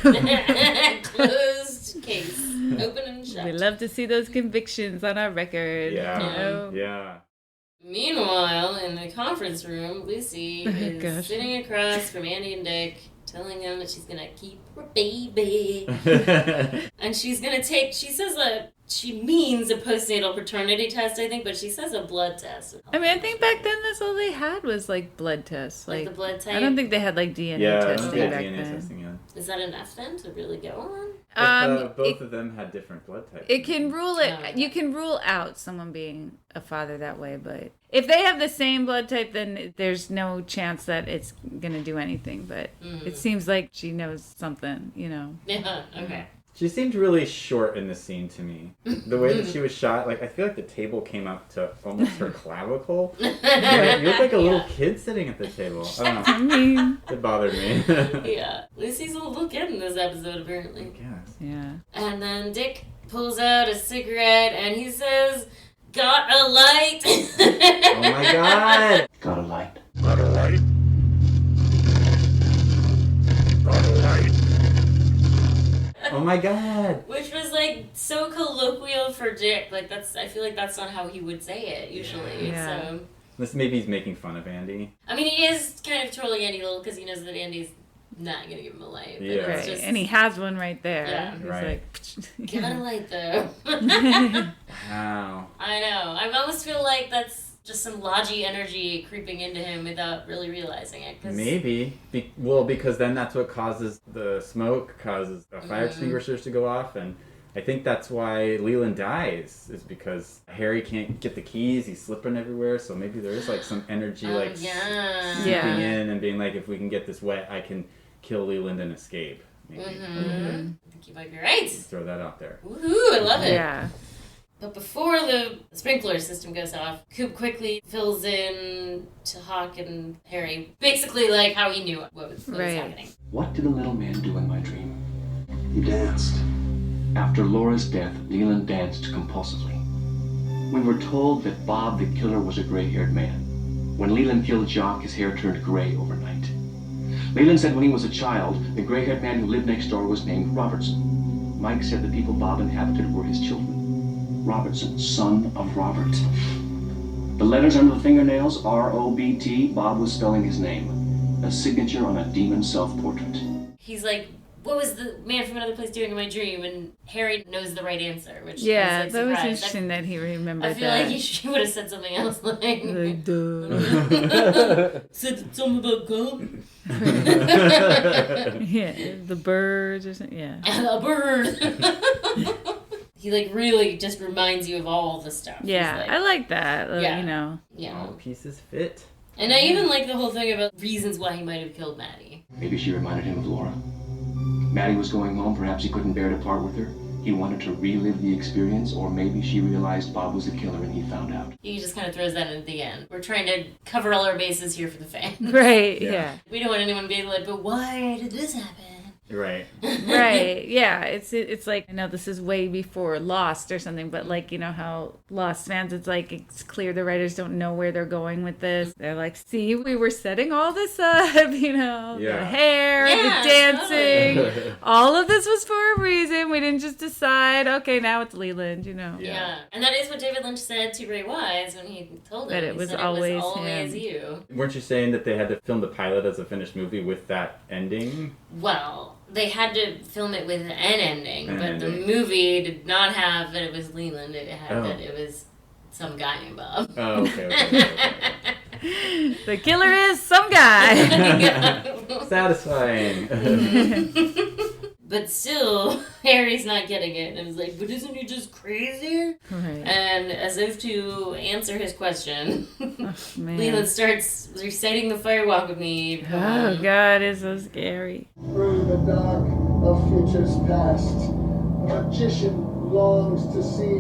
Closed case. Open and shut. We love to see those convictions on our record. Yeah. You know? Yeah. Meanwhile, in the conference room, Lucy is Gosh. sitting across from Andy and Dick, telling them that she's gonna keep her baby. And she's gonna take, she says she means a postnatal paternity test, I think, but she says a blood test. I mean, I think back then that's all they had was like blood tests. Like the blood type? I don't think they had like DNA Yeah, testing yeah, back DNA then. testing, yeah. Is that enough then to really go on? Both of them had different blood types. It can rule it. Oh, You can rule out someone being a father that way, but if they have the same blood type, then there's no chance that it's gonna do anything. But it seems like she knows something, you know. Yeah, okay. She seemed really short in the scene to me. The way that she was shot, like I feel like the table came up to almost her clavicle. Like, you look like a little kid sitting at the table. I don't know. I mean, It bothered me. Yeah. Lucy's a little kid in this episode, apparently. Yes. yeah. And then Dick pulls out a cigarette and he says, got a light. Oh my god! Got a light. Got a light? Got a light? Oh my god! Which was like so colloquial for Dick. Like I feel like that's not how he would say it usually. Yeah. So This maybe he's making fun of Andy. I mean, he is kind of trolling Andy a little because he knows that Andy's not gonna give him a light. But Yeah. it's Right. just, And he has one right there. Yeah. He's Right. like, got a light though. Wow. I know. I almost feel like that's just some lodgy energy creeping into him without really realizing it. 'Cause Maybe. Because then that's what causes the smoke, causes the fire extinguishers to go off, and I think that's why Leland dies, is because Harry can't get the keys, he's slipping everywhere, so maybe there is like some energy like seeping in and being like, if we can get this wet, I can kill Leland and escape. Maybe. I think you might be right. Just throw that out there. Woohoo, I love it. yeah. But before the sprinkler system goes off, Coop quickly fills in to Hawk and Harry, basically like how he knew what was happening. What did the little man do in my dream? He danced. After Laura's death, Leland danced compulsively. We were told that Bob the killer was a gray-haired man. When Leland killed Jock, his hair turned gray overnight. Leland said when he was a child, the gray-haired man who lived next door was named Robertson. Mike said the people Bob inhabited were his children. Robertson, son of Robert. The letters under the fingernails, R-O-B-T, Bob was spelling his name. A signature on a demon self-portrait. He's like, what was the man from another place doing in my dream? And Harry knows the right answer, which Yeah, I was, that was surprised. interesting that he remembered I feel that. like he would have said something else like duh. said something about gum. Yeah, the birds or something. Yeah. A bird. He like really just reminds you of all the stuff. Yeah, like, I like that. You know. Yeah. All pieces fit. And I even like the whole thing about reasons why he might have killed Maddie. Maybe she reminded him of Laura. Maddie was going home, perhaps he couldn't bear to part with her. He wanted to relive the experience, or maybe she realized Bob was the killer and he found out. He just kind of throws that in at the end. We're trying to cover all our bases here for the fans. Right, yeah. We don't want anyone to be like, but why did this happen? Right. Right, yeah. It's like, I know this is way before Lost or something, but like, you know how Lost fans, it's like, it's clear the writers don't know where they're going with this. They're like, see, we were setting all this up, you know, the hair, the dancing, totally. all of this was for a reason. We didn't just decide, okay, now it's Leland, you know. Yeah. And that is what David Lynch said to Ray Wise when he told him. That it was always him. You. Weren't you saying that they had to film the pilot as a finished movie with that ending? Well, they had to film it with an ending, but the movie did not have that it was Leland. It had that it was some guy named Bob. Oh, okay. The killer is some guy. Satisfying. But still, Harry's not getting it. And it's like, but isn't he just crazy? Right. And as if to answer his question, Man. Leland starts reciting the Firewalk with Me. Oh, God, it's so scary. Through the dark of futures past, a magician longs to see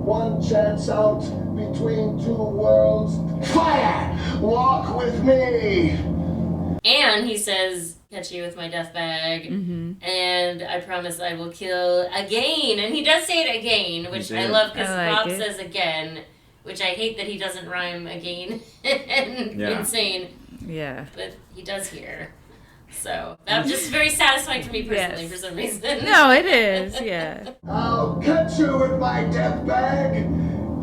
one chance out between two worlds. Fire! Walk with me! And he says, catch you with my death bag, and I promise I will kill again. And he does say it again, which I love because Bob says again, which I hate that he doesn't rhyme again and insane. Yeah. But he does here. So that was just very satisfying for me personally for some reason. No, it is, yeah. I'll catch you with my death bag.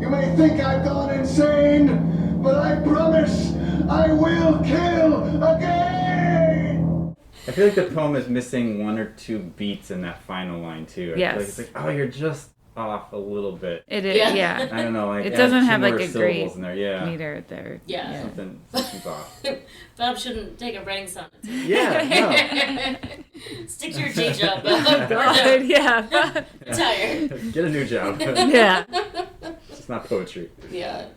You may think I've gone insane, but I promise I will kill again! I feel like the poem is missing one or two beats in that final line, too. I feel like it's like, oh, you're just off a little bit. It is, yeah. I don't know. Like, it doesn't have like a syllables great in there. meter there. Yeah. Something's off. Bob shouldn't take a writing sonnet. Yeah, Stick to your day job, Bob. God, yeah. Tired. Get a new job. Yeah. It's not poetry. Yeah.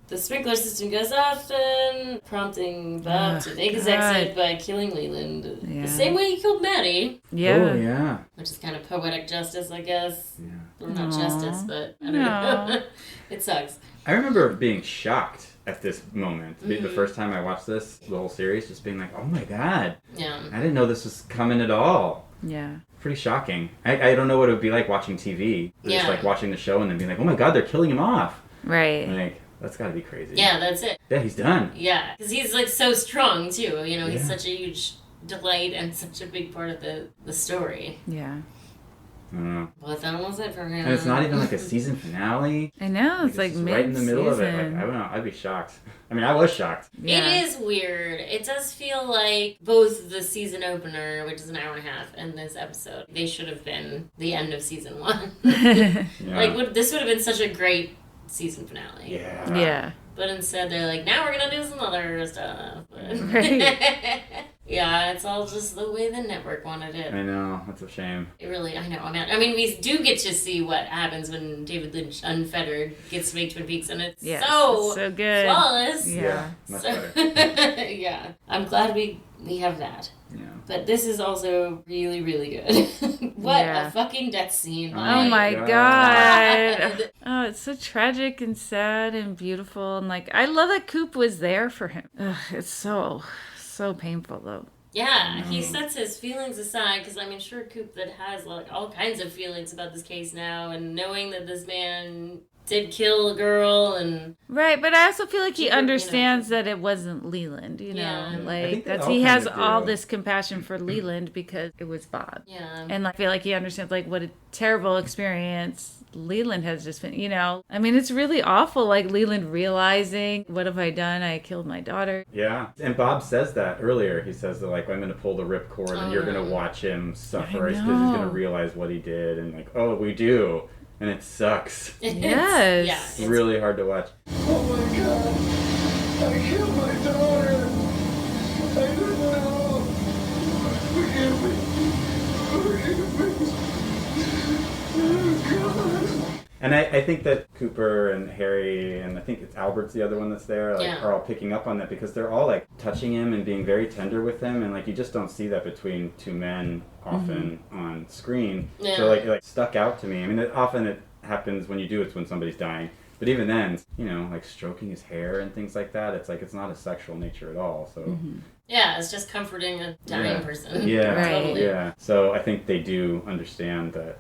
The sprinkler system goes off then, prompting Bob to make his exit by killing Leland. Yeah. The same way he killed Maddie. Yeah. Oh, yeah. Which is kind of poetic justice, I guess. Yeah. Or not justice, but I don't know. It sucks. I remember being shocked at this moment. The first time I watched this, the whole series, just being like, oh my God. Yeah. I didn't know this was coming at all. Yeah. Pretty shocking. I don't know what it would be like watching TV. Just like watching the show and then being like, oh my God, they're killing him off. Right. Like, that's gotta be crazy. Yeah, that's it. Yeah, he's done. Yeah, because he's like so strong too. You know, he's such a huge delight and such a big part of the story. Yeah. I don't know. But that was it for him. And it's not even like a season finale. I know, it's like just right in the middle of it. Like, I don't know, I'd be shocked. I mean, I was shocked. Yeah. It is weird. It does feel like both the season opener, which is an hour and a half, and this episode, they should have been the end of season 1. Like, this would have been such a great season finale. Yeah. Yeah. But instead, they're like, now we're gonna do some other stuff. Right. Yeah, it's all just the way the network wanted it. I know, that's a shame. It really, I know. I mean, we do get to see what happens when David Lynch, unfettered, gets to make Twin Peaks, and it's so good, flawless. Yeah, much better. Yeah, I'm glad we have that. Yeah. But this is also really, really good. What a fucking death scene! Oh my God! Oh, it's so tragic and sad and beautiful, and like I love that Coop was there for him. Ugh, it's so painful though. Yeah, he sets his feelings aside because I mean, sure, Coop that has like all kinds of feelings about this case now, and knowing that this man did kill a girl and right, but I also feel like he understands that it wasn't Leland. You know, like that he has all this compassion for Leland because it was Bob. Yeah, and like, I feel like he understands like what a terrible experience Leland has just been, you know. I mean, it's really awful, like Leland realizing, what have I done? I killed my daughter. Yeah. And Bob says that earlier. He says that, like, I'm going to pull the ripcord and you're going to watch him suffer because he's going to realize what he did. And like, oh, we do. And it sucks. Yes. Yeah, it's really hard to watch. Oh my God. I killed my daughter. I didn't know. Forgive me. Forgive me. Oh, God. And I think that Cooper and Harry, and I think it's Albert's the other one that's there, like, are all picking up on that because they're all like touching him and being very tender with him, and like you just don't see that between two men often on screen. So like it stuck out to me. I mean, often it happens when you do it when somebody's dying, but even then, you know, like stroking his hair and things like that, it's like it's not a sexual nature at all. So yeah, it's just comforting a dying person. Yeah, Totally. yeah. So I think they do understand that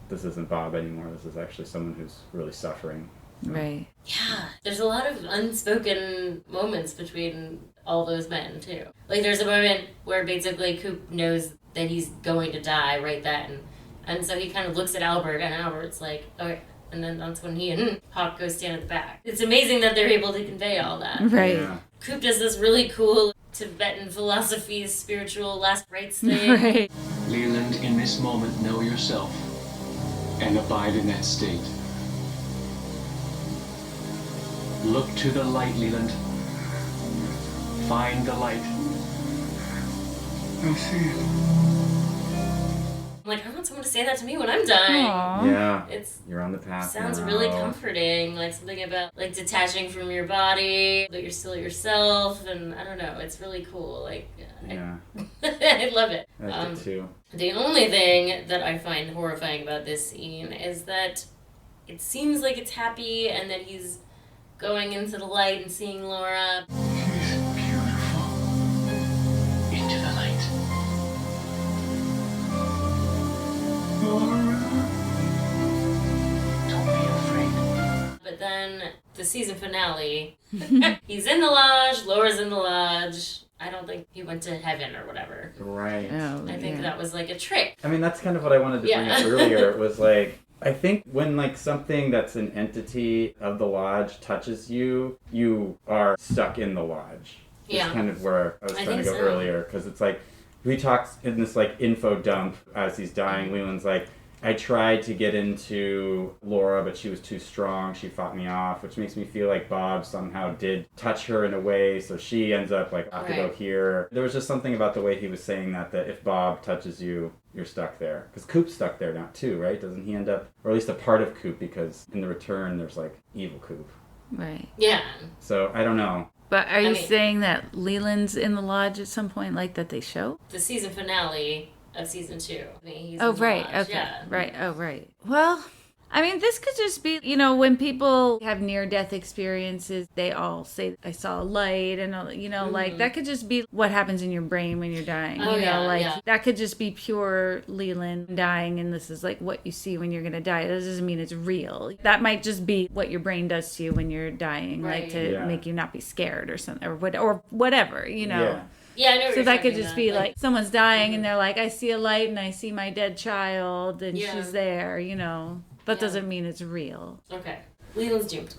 this isn't Bob anymore. This is actually someone who's really suffering. Right. Yeah, there's a lot of unspoken moments between all those men, too. Like, there's a moment where basically Coop knows that he's going to die right then. And so he kind of looks at Albert, and Albert's like, okay. And then that's when he and Hawk go stand at the back. It's amazing that they're able to convey all that. Right. Yeah. Coop does this really cool Tibetan philosophy, spiritual last rites thing. Right. Leland, in this moment, know yourself and abide in that state. Look to the light, Leland. Find the light. I see it. I'm like, I want someone to say that to me when I'm dying. Aww. Yeah, It's you're on the path. sounds now. really comforting, like something about like detaching from your body, but you're still yourself, and I don't know, it's really cool. Like, Yeah, I love it. I like it too. The only thing that I find horrifying about this scene is that it seems like it's happy, and that he's going into the light and seeing Laura. She's beautiful. Into the light. Laura. Don't be afraid. But then the season finale, he's in the lodge, Laura's in the lodge. I don't think he went to heaven or whatever. Right. Oh, I think yeah. that was like a trick. I mean, that's kind of what I wanted to bring up earlier. It was like, I think when like something that's an entity of the lodge touches you, you are stuck in the lodge. Yeah. It's kind of where I was trying to go so. earlier, because it's like, he talks in this like info dump as he's dying. Leland's like, I tried to get into Laura, but she was too strong. She fought me off, which makes me feel like Bob somehow did touch her in a way, so she ends up like, I have to go here. There was just something about the way he was saying that if Bob touches you, you're stuck there. Because Coop's stuck there now too, right? Doesn't he end up, or at least a part of Coop, because in the return there's like evil Coop. Right. Yeah. So I don't know. But are you mean- saying that Leland's in the lodge at some point, like that they show? The season finale of season 2. I mean, he's Oh, in the right. lodge. Okay. Yeah. Right. Oh, right. Well, I mean, this could just be, you know, when people have near-death experiences, they all say, I saw a light, and, you know, like, that could just be what happens in your brain when you're dying. Oh, you know, yeah, like, yeah. that could just be pure Leland dying, and this is, like, what you see when you're going to die. That doesn't mean it's real. That might just be what your brain does to you when you're dying, Right. like, to Yeah. make you not be scared or something, or whatever, you know. Yeah. Yeah, I know what So you're that could talking just about. be like someone's dying and they're like, I see a light and I see my dead child and Yeah. she's there, you know. That Yeah. doesn't mean it's real. Okay. Leland's doomed.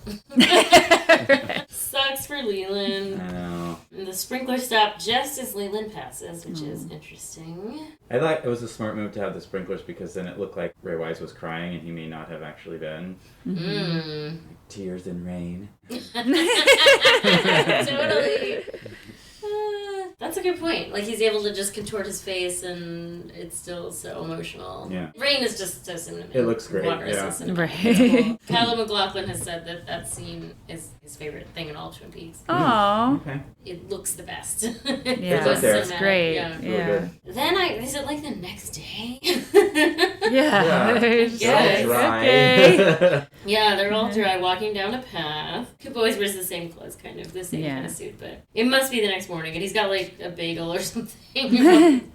Sucks for Leland. I know. And the sprinkler stop just as Leland passes, which is interesting. I thought it was a smart move to have the sprinklers, because then it looked like Ray Wise was crying, and he may not have actually been. Mm. Tears and rain. Totally. That's a good point. Like, he's able to just contort his face, and it's still so emotional. Yeah. Rain is just so cinnamon. It looks great, Water is yeah. so cinnamon. Right. It's cool. Kyla McLaughlin has said that that scene is his favorite thing in all Twin Peaks. Aw. Okay. It looks the best. Yeah, It's up there. it's great. Yeah. Really Yeah. good. Then is it like the next day? Yeah. It's Yes. like, Dry. okay. Yeah, they're all dry, walking down a path. Coop always wears the same clothes, kind of, the same Yeah. kind of suit, but it must be the next morning, and he's got, like, a bagel or something.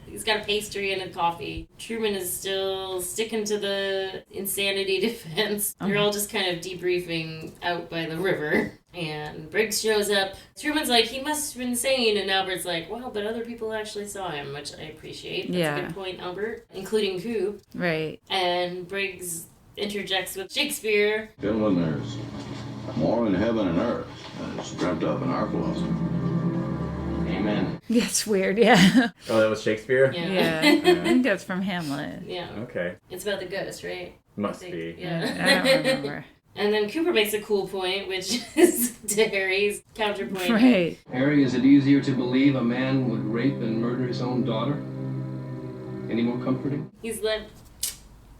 He's got a pastry and a coffee. Truman is still sticking to the insanity defense. They're all just kind of debriefing out by the river. And Briggs shows up. Truman's like, he must have been insane. And Albert's like, well, but other people actually saw him, which I appreciate. That's Yeah. a good point, Albert. Including Coop. Right. And Briggs interjects with Shakespeare. Gentlemen, there's more in heaven and earth than is dreamt of in our philosophy. Amen. That's weird, yeah. Oh, that was Shakespeare? Yeah. I think that's from Hamlet. Yeah. Okay. It's about the ghost, right? Must I think, be. Yeah. I don't remember. And then Cooper makes a cool point, which is to Harry's counterpoint. Right. Harry, is it easier to believe a man would rape and murder his own daughter? Any more comforting? He's like,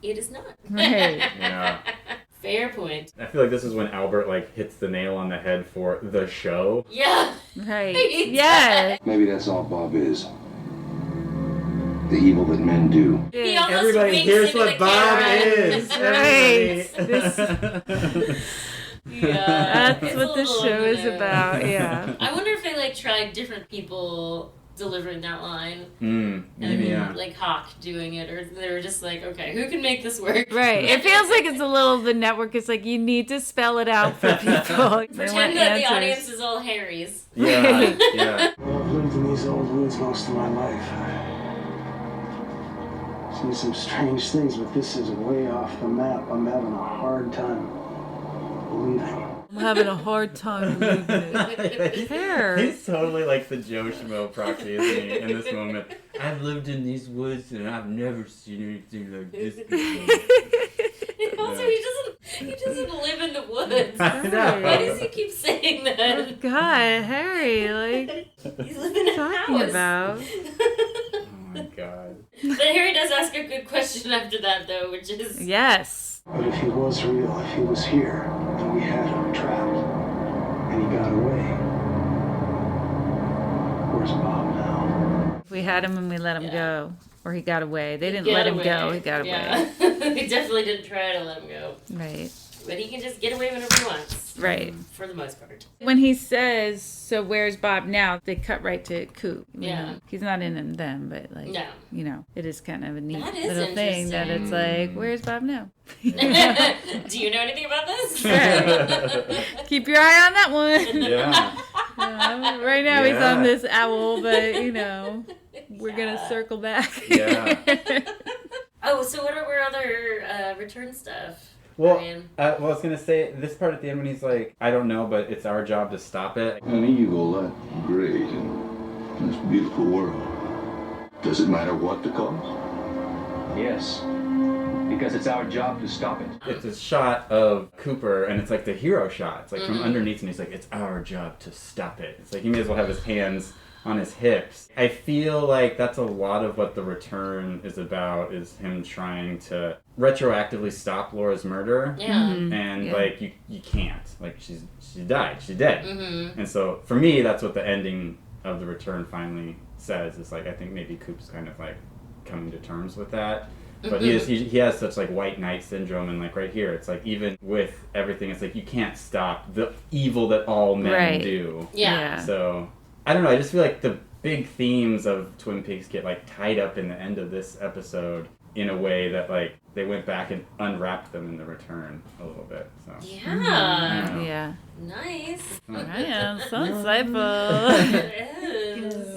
it is not. Right. Yeah. Fair point. I feel like this is when Albert like hits the nail on the head for the show. Yeah. Right. Yeah. Maybe that's all Bob is. The evil that men do. He almost Everybody, winks here's into what the Bob camera. is. Yeah. That's what the show is about. Yeah. I wonder if they like tried different people delivering that line. Maybe, yeah. Like Hawk doing it, or they were just like, okay, who can make this work? Right. It feels like it's a little, the network is like, you need to spell it out for people. Pretend that the audience is all Harry's. Yeah, yeah. Well, I've lived in these old woods most of my life. I've seen some strange things, but this is way off the map. I'm having a hard time believing. I'm having a hard time believing it. Fair. He's totally like the Joe Schmo proxy, isn't he, in this moment? I've lived in these woods and I've never seen anything like this before. Also, he doesn't live in the woods. I know. Why does he keep saying that? Oh, God, Harry, like, He's living in a talking house. about. Oh my God. But Harry does ask a good question after that, though, which is... Yes. But if he was real, if he was here, and we had him trapped, and he got away, where's Bob now? We had him and we let him go. Or he got away. They didn't Get let him away. go. He got away. Yeah. He definitely didn't try to let him go. Right. But he can just get away whenever he wants. Right. For the most part. When he says, so where's Bob now? They cut right to Coop. You Yeah. know? He's not in them, but like, No. you know, it is kind of a neat That is little thing that it's like, where's Bob now? Do you know anything about this? Right. Keep your eye on that one. Yeah. Right now he's Yeah. on this owl, but you know, we're going to circle back. Yeah. Oh, so what are other return stuff? Well, Brian? I was going to say, this part at the end when he's like, I don't know, but it's our job to stop it. An evil that great in this beautiful world. Does it matter what the cost? Yes. Because it's our job to stop it. It's a shot of Cooper, and it's like the hero shot. It's like from Mhm. underneath, and he's like, it's our job to stop it. It's like he may as well have his hands on his hips. I feel like that's a lot of what The Return is about, is him trying to retroactively stop Laura's murder. Yeah. Mm-hmm. And Yeah. like you can't. Like she died. She's dead. Mhm. And so for me, that's what the ending of The Return finally says. Is like I think maybe Coop's kind of like coming to terms with that. But he has such like white knight syndrome, and like right here, it's like even with everything, it's like you can't stop the evil that all men do. Yeah. So I don't know. I just feel like the big themes of Twin Peaks get like tied up in the end of this episode in a way that like they went back and unwrapped them in The Return a little bit. So Yeah. Yeah. Nice. Yeah, so insightful. It is.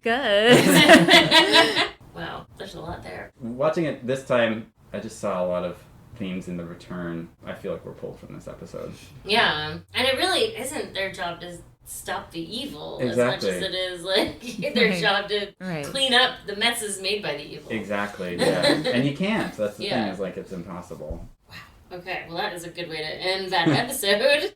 Good. Wow, there's a lot there. Watching it this time, I just saw a lot of themes in The Return. I feel like we're pulled from this episode. Yeah, and it really isn't their job to stop the evil Exactly. as much as it is like their Right. job to Right. clean up the messes made by the evil. Exactly. Yeah. And you can't. That's the Yeah. thing. Is like it's impossible. Okay, well that is a good way to end that episode.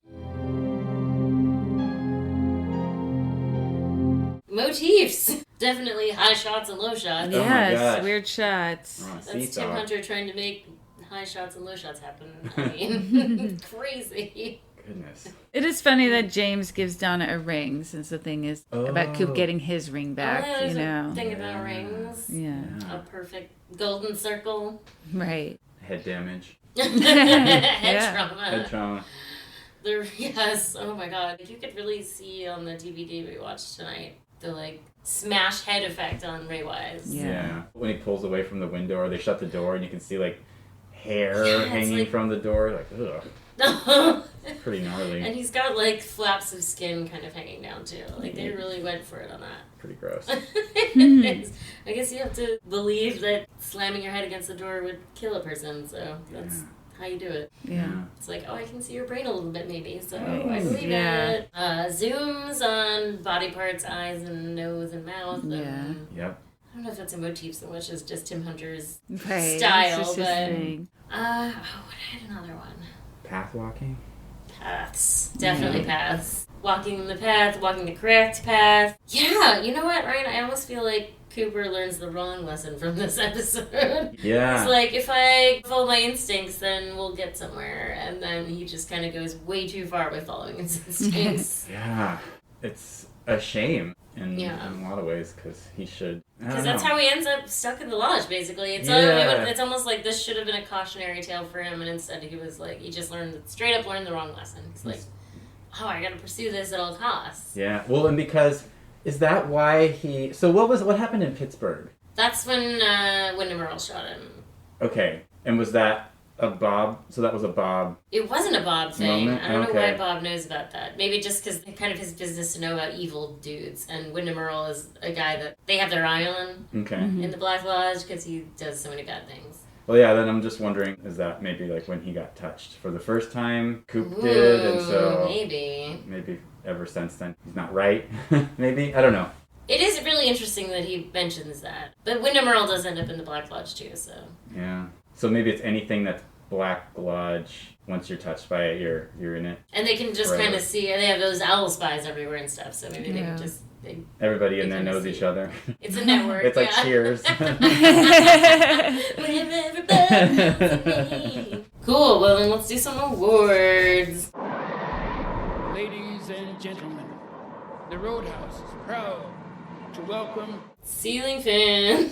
Motifs. Definitely high shots and low shots. Oh my Yes, gosh. weird shots. Oh, That's seesaw. Tim Hunter trying to make high shots and low shots happen. I mean, crazy. Goodness. It is funny that James gives Donna a ring, since the thing is about Coop getting his ring back, Oh, there's you a know. thing about rings. Yeah. A perfect golden circle. Right. Head damage. Head Yeah. trauma. Head trauma. Yes. Oh my god. You could really see on the DVD we watched tonight the like smash head effect on Ray Wise. Yeah. When he pulls away from the window, or they shut the door, and you can see like hair Yeah, it's hanging like- from the door. Like, ugh. Pretty gnarly. And he's got like flaps of skin kind of hanging down too. Like they really went for it on that. Pretty gross. I guess you have to believe that slamming your head against the door would kill a person, so that's how you do it. Yeah. It's like, oh, I can see your brain a little bit maybe, so Right. I believe Yeah. it. Zooms on body parts, eyes and nose and mouth. Yeah. And Yep. I don't know if that's a motif so much as just Tim Hunter's Right. style, It's just his but thing. I had another one. Path walking. Paths. Definitely paths. Walking the path, walking the correct path. Yeah, you know what, Ryan? I almost feel like Cooper learns the wrong lesson from this episode. Yeah. It's like, if I follow my instincts, then we'll get somewhere. And then he just kind of goes way too far by following his instincts. Yeah. It's a shame in a lot of ways, because he should... Because that's how he ends up stuck in the lodge, basically. It's almost like this should have been a cautionary tale for him, and instead he was like, he just straight up learned the wrong lesson. He's like, oh, I gotta pursue this at all costs. Yeah. Well, and because... Is that why he... So what happened in Pittsburgh? That's when Wyndham Earl shot him. Okay. And was that a Bob? So that was a Bob... It wasn't a Bob thing. Moment? I don't know why Bob knows about that. Maybe just because kind of his business to know about evil dudes. And Wyndham Earl is a guy that they have their eye on in the Black Lodge because he does so many bad things. Well, yeah, then I'm just wondering, is that maybe like when he got touched for the first time, Coop did, and so... Maybe ever since then, he's not right. Maybe? I don't know. It is really interesting that he mentions that. But Wyndham Earl does end up in the Black Lodge too, so... Yeah. So maybe it's anything that's Black Lodge, once you're touched by it, you're in it. And they can just kind of see, they have those owl spies everywhere and stuff, so maybe they can just... Everybody in there knows each other. It's a network, It's like Cheers. Cool, well then let's do some awards. Ladies and gentlemen, the Roadhouse is proud to welcome... Ceiling fan.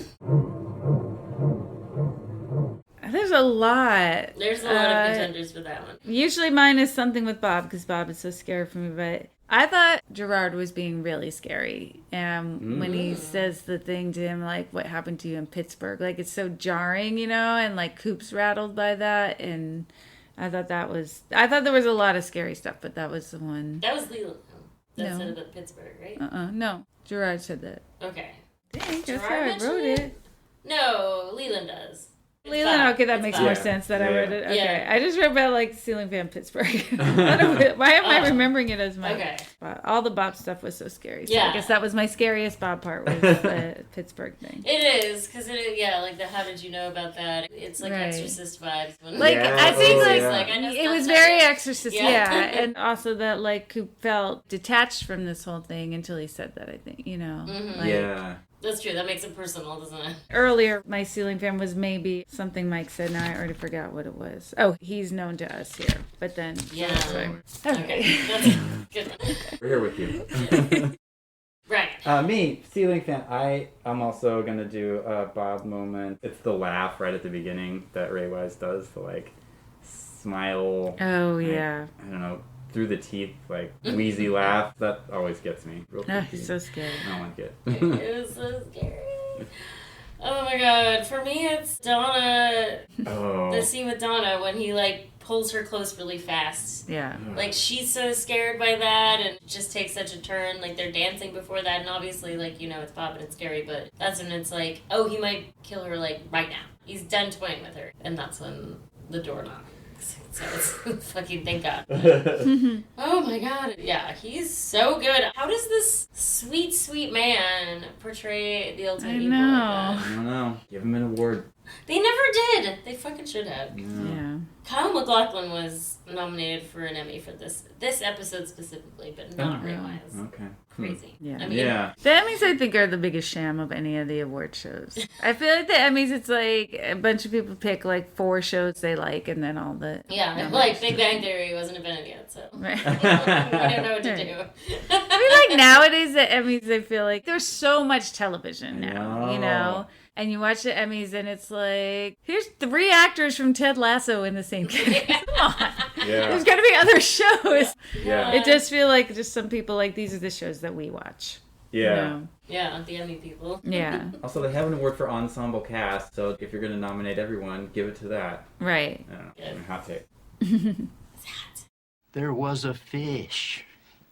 There's a lot. There's a lot of contenders for that one. Usually mine is something with Bob, because Bob is so scary for me, but I thought Gerard was being really scary. When he says the thing to him, like, what happened to you in Pittsburgh? Like, it's so jarring, and like Coop's rattled by that, and I thought there was a lot of scary stuff, but that was the one. That was Leland that said about Pittsburgh, right? No. Gerard said that. Okay. Dang, that's how I wrote it. No, Leland does. Leland, okay, that makes more sense that I read it. Okay, Yeah. I just wrote about like Ceiling Fan Pittsburgh. Why am I remembering it as my? Okay. All the Bob stuff was so scary. So Yeah. I guess that was my scariest Bob part was the Pittsburgh thing. It is, because like the how did you know about that? It's like Right. Exorcist vibes. I think I know it was stuff very that- Exorcist, and also that like Coop felt detached from this whole thing until he said that. I think Yeah. That's true. That makes it personal, doesn't it? Earlier, my ceiling fan was maybe something Mike said. Now I already forgot what it was. Oh, he's known to us here. But then... Yeah. Okay. That's a good one. We're here with you. Right. Me, ceiling fan. I'm also going to do a Bob moment. It's the laugh right at the beginning that Ray Wise does. The, like, smile. Oh, yeah. I don't know. Through the teeth, like, wheezy laugh. That always gets me. Real creepy. So scary. I don't like it. It was so scary. Oh my god. For me, it's Donna. Oh. The scene with Donna when he, like, pulls her close really fast. Yeah. Like, she's so scared by that and it just takes such a turn. Like, they're dancing before that and obviously, like, it's Bob and it's scary, but that's when it's like, oh, he might kill her, like, right now. He's done toying with her. And that's when the door knocks. So it's fucking thank God. Oh my god. Yeah, he's so good. How does this sweet, sweet man portray the ultimate evil like that? I don't know. Give him an award. They never did. They fucking should have. Yeah. Kyle MacLachlan was nominated for an Emmy for this episode specifically, but not Ray Wise. Okay. Crazy. Yeah. I mean, The Emmys, I think, are the biggest sham of any of the award shows. I feel like the Emmys, it's like a bunch of people pick like 4 shows they like, and then all the like Big Bang Theory wasn't invented yet, so Right. we don't know what to do. I mean, like nowadays, the Emmys, I feel like there's so much television now, And you watch the Emmys, and it's like, here's 3 actors from Ted Lasso in the same category. Come on. Yeah. There's got to be other shows. Yeah. It just feel like just some people, like, these are the shows that we watch. Yeah. Yeah, the Emmy people. Yeah. Also, they have an award for ensemble cast, so if you're going to nominate everyone, give it to that. Right. I don't know. I mean, hot take. There was a fish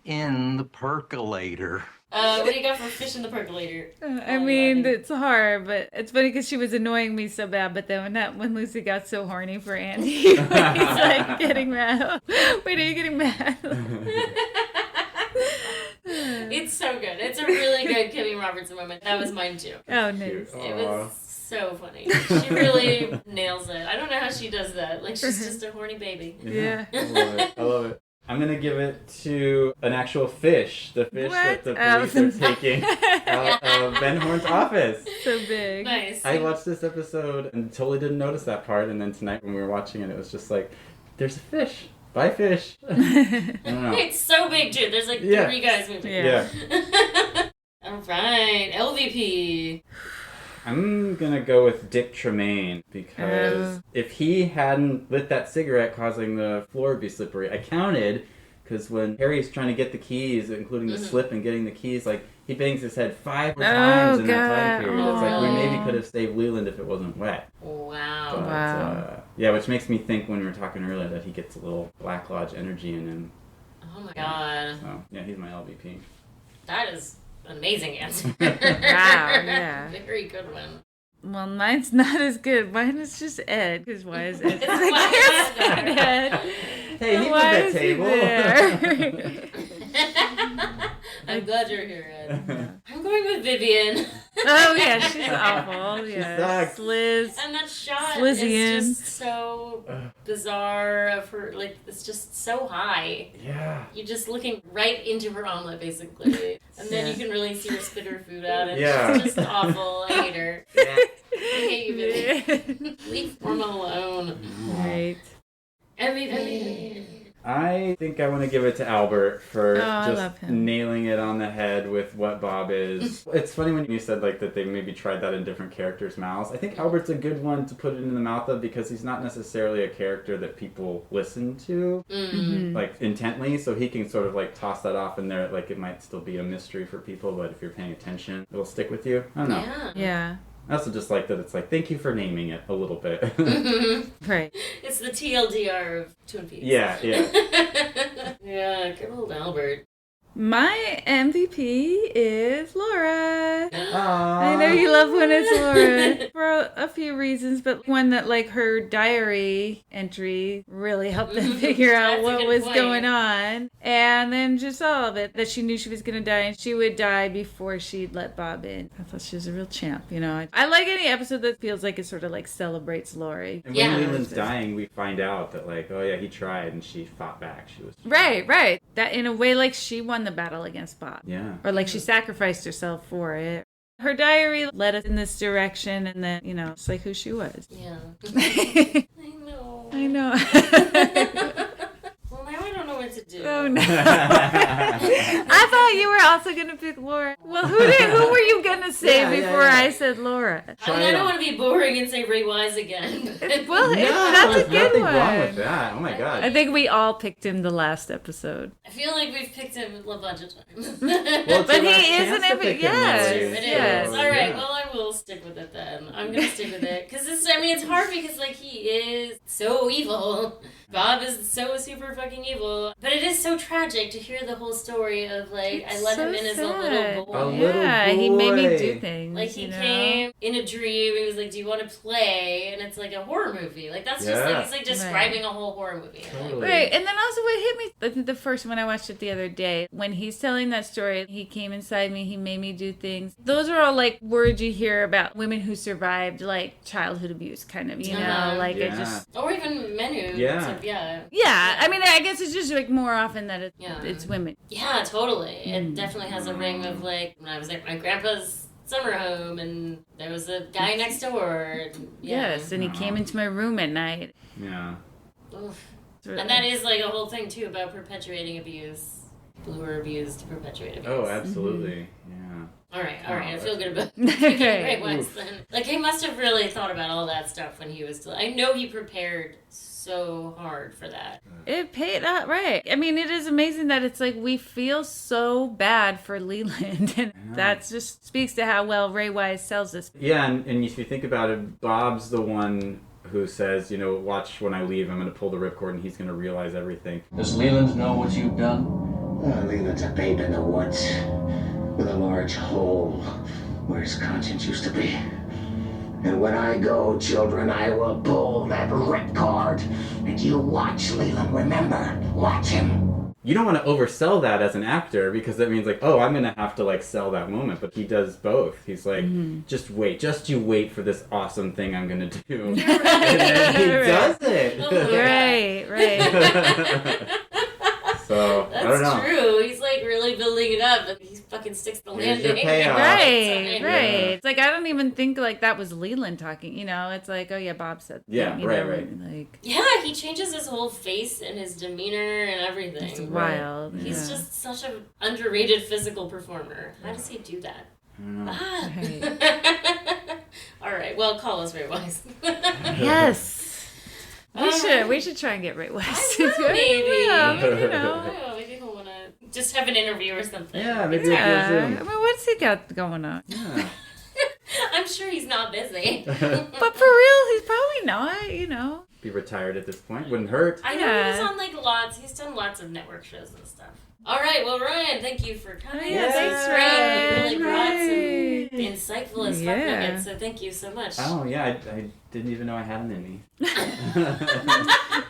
in the percolator. What do you got for fish in the percolator? I mean, it's hard, but it's funny because she was annoying me so bad. But then when Lucy got so horny for Andy, when he's like getting mad. Wait, are you getting mad? It's so good. It's a really good Kimmy Robertson moment. That was mine too. Oh, nice. It was so funny. She really nails it. I don't know how she does that. Like, she's just a horny baby. Yeah. I love it. I'm going to give it to an actual fish. The fish that the police are taking out of Ben Horn's office. So big. Nice. I watched this episode and totally didn't notice that part. And then tonight when we were watching it, it was just like, there's a fish. Bye, fish. I don't know. It's so big, too. There's like 3 guys moving. Yeah. All right. LVP. I'm going to go with Dick Tremaine because if he hadn't lit that cigarette causing the floor to be slippery, I counted because when Harry's trying to get the keys, including the slip and getting the keys, like he bangs his head 5 times in that time period. It's like we maybe could have saved Leland if it wasn't wet. Wow. But, yeah, which makes me think when we were talking earlier that he gets a little Black Lodge energy in him. Oh my god. So, yeah, he's my LVP. That is an amazing answer. Wow, yeah. Very good one. Well, mine's not as good. Mine is just Ed. Because why is Ed? Ed. Hey, he was at table. I'm glad you're here, Ed. I'm going with Vivian. Oh, yeah, she's awful. Yeah. She sucks. Liz. And that shot Slizzian. is just so bizarre of her, like, it's just so high. Yeah. You're just looking right into her omelet, basically. And then you can really see her spit her food out, and she's just awful. I hate her. I hate you, Vivian. Leave Norma alone. Right. MVP. I think I want to give it to Albert for I love just him. nailing it on the head with what Bob is. It's funny when you said like that they maybe tried that in different characters' mouths. I think Albert's a good one to put it in the mouth of because he's not necessarily a character that people listen to like intently, so he can sort of like toss that off in there like it might still be a mystery for people, but if you're paying attention, it'll stick with you. I don't know. Yeah. I also just like that it's like, thank you for naming it a little bit. Right. It's the TLDR of Twin Peaks. Yeah. Yeah, good old Albert. My MVP is Laura. I know you love when it's Laura for a few reasons, but one that like her diary entry really helped them figure out what was going on. And then just all of it, that she knew she was going to die and she would die before she'd let Bob in. I thought she was a real champ, you know. I like any episode that feels like it sort of like celebrates Laurie. And when Leland's dying, we find out that like, oh yeah, he tried and she fought back. She was Right. That in a way like she won the battle against Bob. Yeah. Or like she sacrificed herself for it. Her diary led us in this direction and then, you know, it's like who she was. Yeah. I know. Well, now I don't know what to do. Oh no. I thought you were also going to pick Laura. Well, who were you going to say before I said Laura? I mean, I don't want to be boring and say Ray Wise again. Well, that's a good nothing one. wrong with that. Oh my god. I think we all picked him the last episode. I feel like we've picked him a bunch of times. Well, but he isn't every. Yes. Yes. All right. Well, I will stick with it then. I'm gonna stick with it because it's hard because like he is so evil. Bob is so super fucking evil, but it is so tragic to hear the whole story of like I let him in as a little boy. He made me do things. Like he came in a dream. He was like, "Do you want to play?" And it's like a horror movie. Like that's just like he's like describing a whole horror movie. Totally. Right, and then also what hit me, I think the first one I watched it the other day, when he's telling that story, he came inside me, he made me do things. Those are all like words you hear about women who survived like childhood abuse, kind of, you know, like it just. Or even men who. Yeah, I mean, I guess it's just like more often that it's women. Yeah, totally. It definitely has a ring of like when I was at my grandpa's summer home and there was a guy next door. Yes, and he came into my room at night. Yeah. Oof. And that is like a whole thing too about perpetuating abuse. People who are abused perpetuate abuse. Oh, absolutely. Yeah. All right. I feel good about Ray Wise then. Like he must have really thought about all that stuff when he was. I know he prepared so hard for that. It paid out, right? I mean, it is amazing that it's like we feel so bad for Leland, and that just speaks to how well Ray Wise sells this. Yeah, and if you think about it, Bob's the one who says, you know, watch when I leave, I'm going to pull the ripcord and he's going to realize everything. Does Leland know what you've done? Leland's a babe in the woods with a large hole where his conscience used to be. And when I go, children, I will pull that ripcord. And you watch, Leland, remember, watch him. You don't want to oversell that as an actor because that means like, oh, I'm going to have to like sell that moment. But he does both. He's like, just you wait for this awesome thing I'm going to do. And then he does it. Right. up, and he fucking sticks the Here's your landing. payoff. Right. Yeah. It's like, I don't even think like that was Leland talking, you know? It's like, oh yeah, Bob said that, Yeah, you right, know, right. Like, Yeah, he changes his whole face and his demeanor and everything. it's wild. He's yeah. just such an underrated physical performer. How does he do that? I don't know. Right. All right, well, call us Ray Wise. Yes. We should try and get Ray West. Maybe. You know. Oh, maybe he'll want to just have an interview or something. Yeah, maybe we'll Yeah. do a I Zoom. mean, what's he got going on? Yeah. I'm sure he's not busy. But for real, he's probably not, you know. Be retired at this point. Wouldn't hurt. I know he's on he's done lots of network shows and stuff. All right, well, Ryan, thank you for coming. Oh, yeah, thanks, Ryan. You really brought some insightful as fuck nuggets, so thank you so much. Oh, yeah, I didn't even know I had them in me.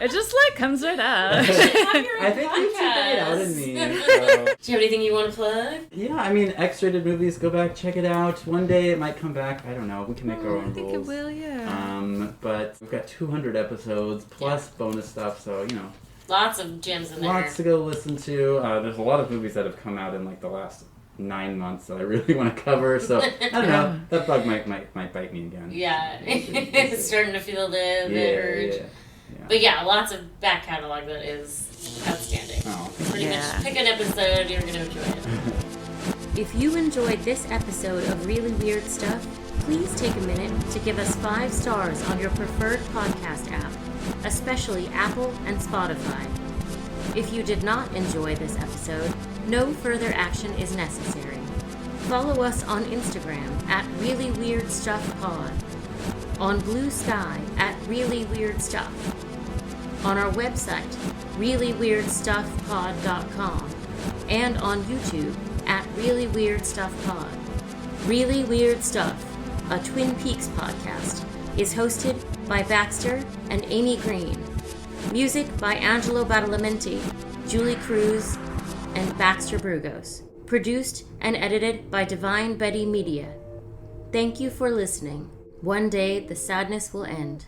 It just like comes right out. I think you figured it out in me. So. Do you have anything you want to plug? Yeah, I mean, X-rated movies, go back, check it out. One day it might come back. I don't know. We can make our own rules. I think it will, yeah. But we've got 200 episodes plus bonus stuff, so, you know. Lots of gems in there. Lots to go listen to. There's a lot of movies that have come out in like the last 9 months that I really want to cover, so I don't know. That bug might bite me again. Yeah, it's starting to feel the urge. Yeah. But yeah, lots of back catalog that is outstanding. Oh. Pretty much pick an episode, you're going to enjoy it. If you enjoyed this episode of Really Weird Stuff, please take a minute to give us 5 stars on your preferred podcast app, especially Apple and Spotify. If you did not enjoy this episode, no further action is necessary. Follow us on Instagram at Really Weird Stuff Pod, on Blue Sky at Really Weird Stuff, on our website reallyweird.stuffpod.com, and on YouTube at Really Weird Stuff Pod. Really Weird Stuff, a Twin Peaks podcast, is hosted by Baxter and Amy Green. Music by Angelo Badalamenti, Julie Cruz, and Baxter Brugos. Produced and edited by Divine Betty Media. Thank you for listening. One day the sadness will end.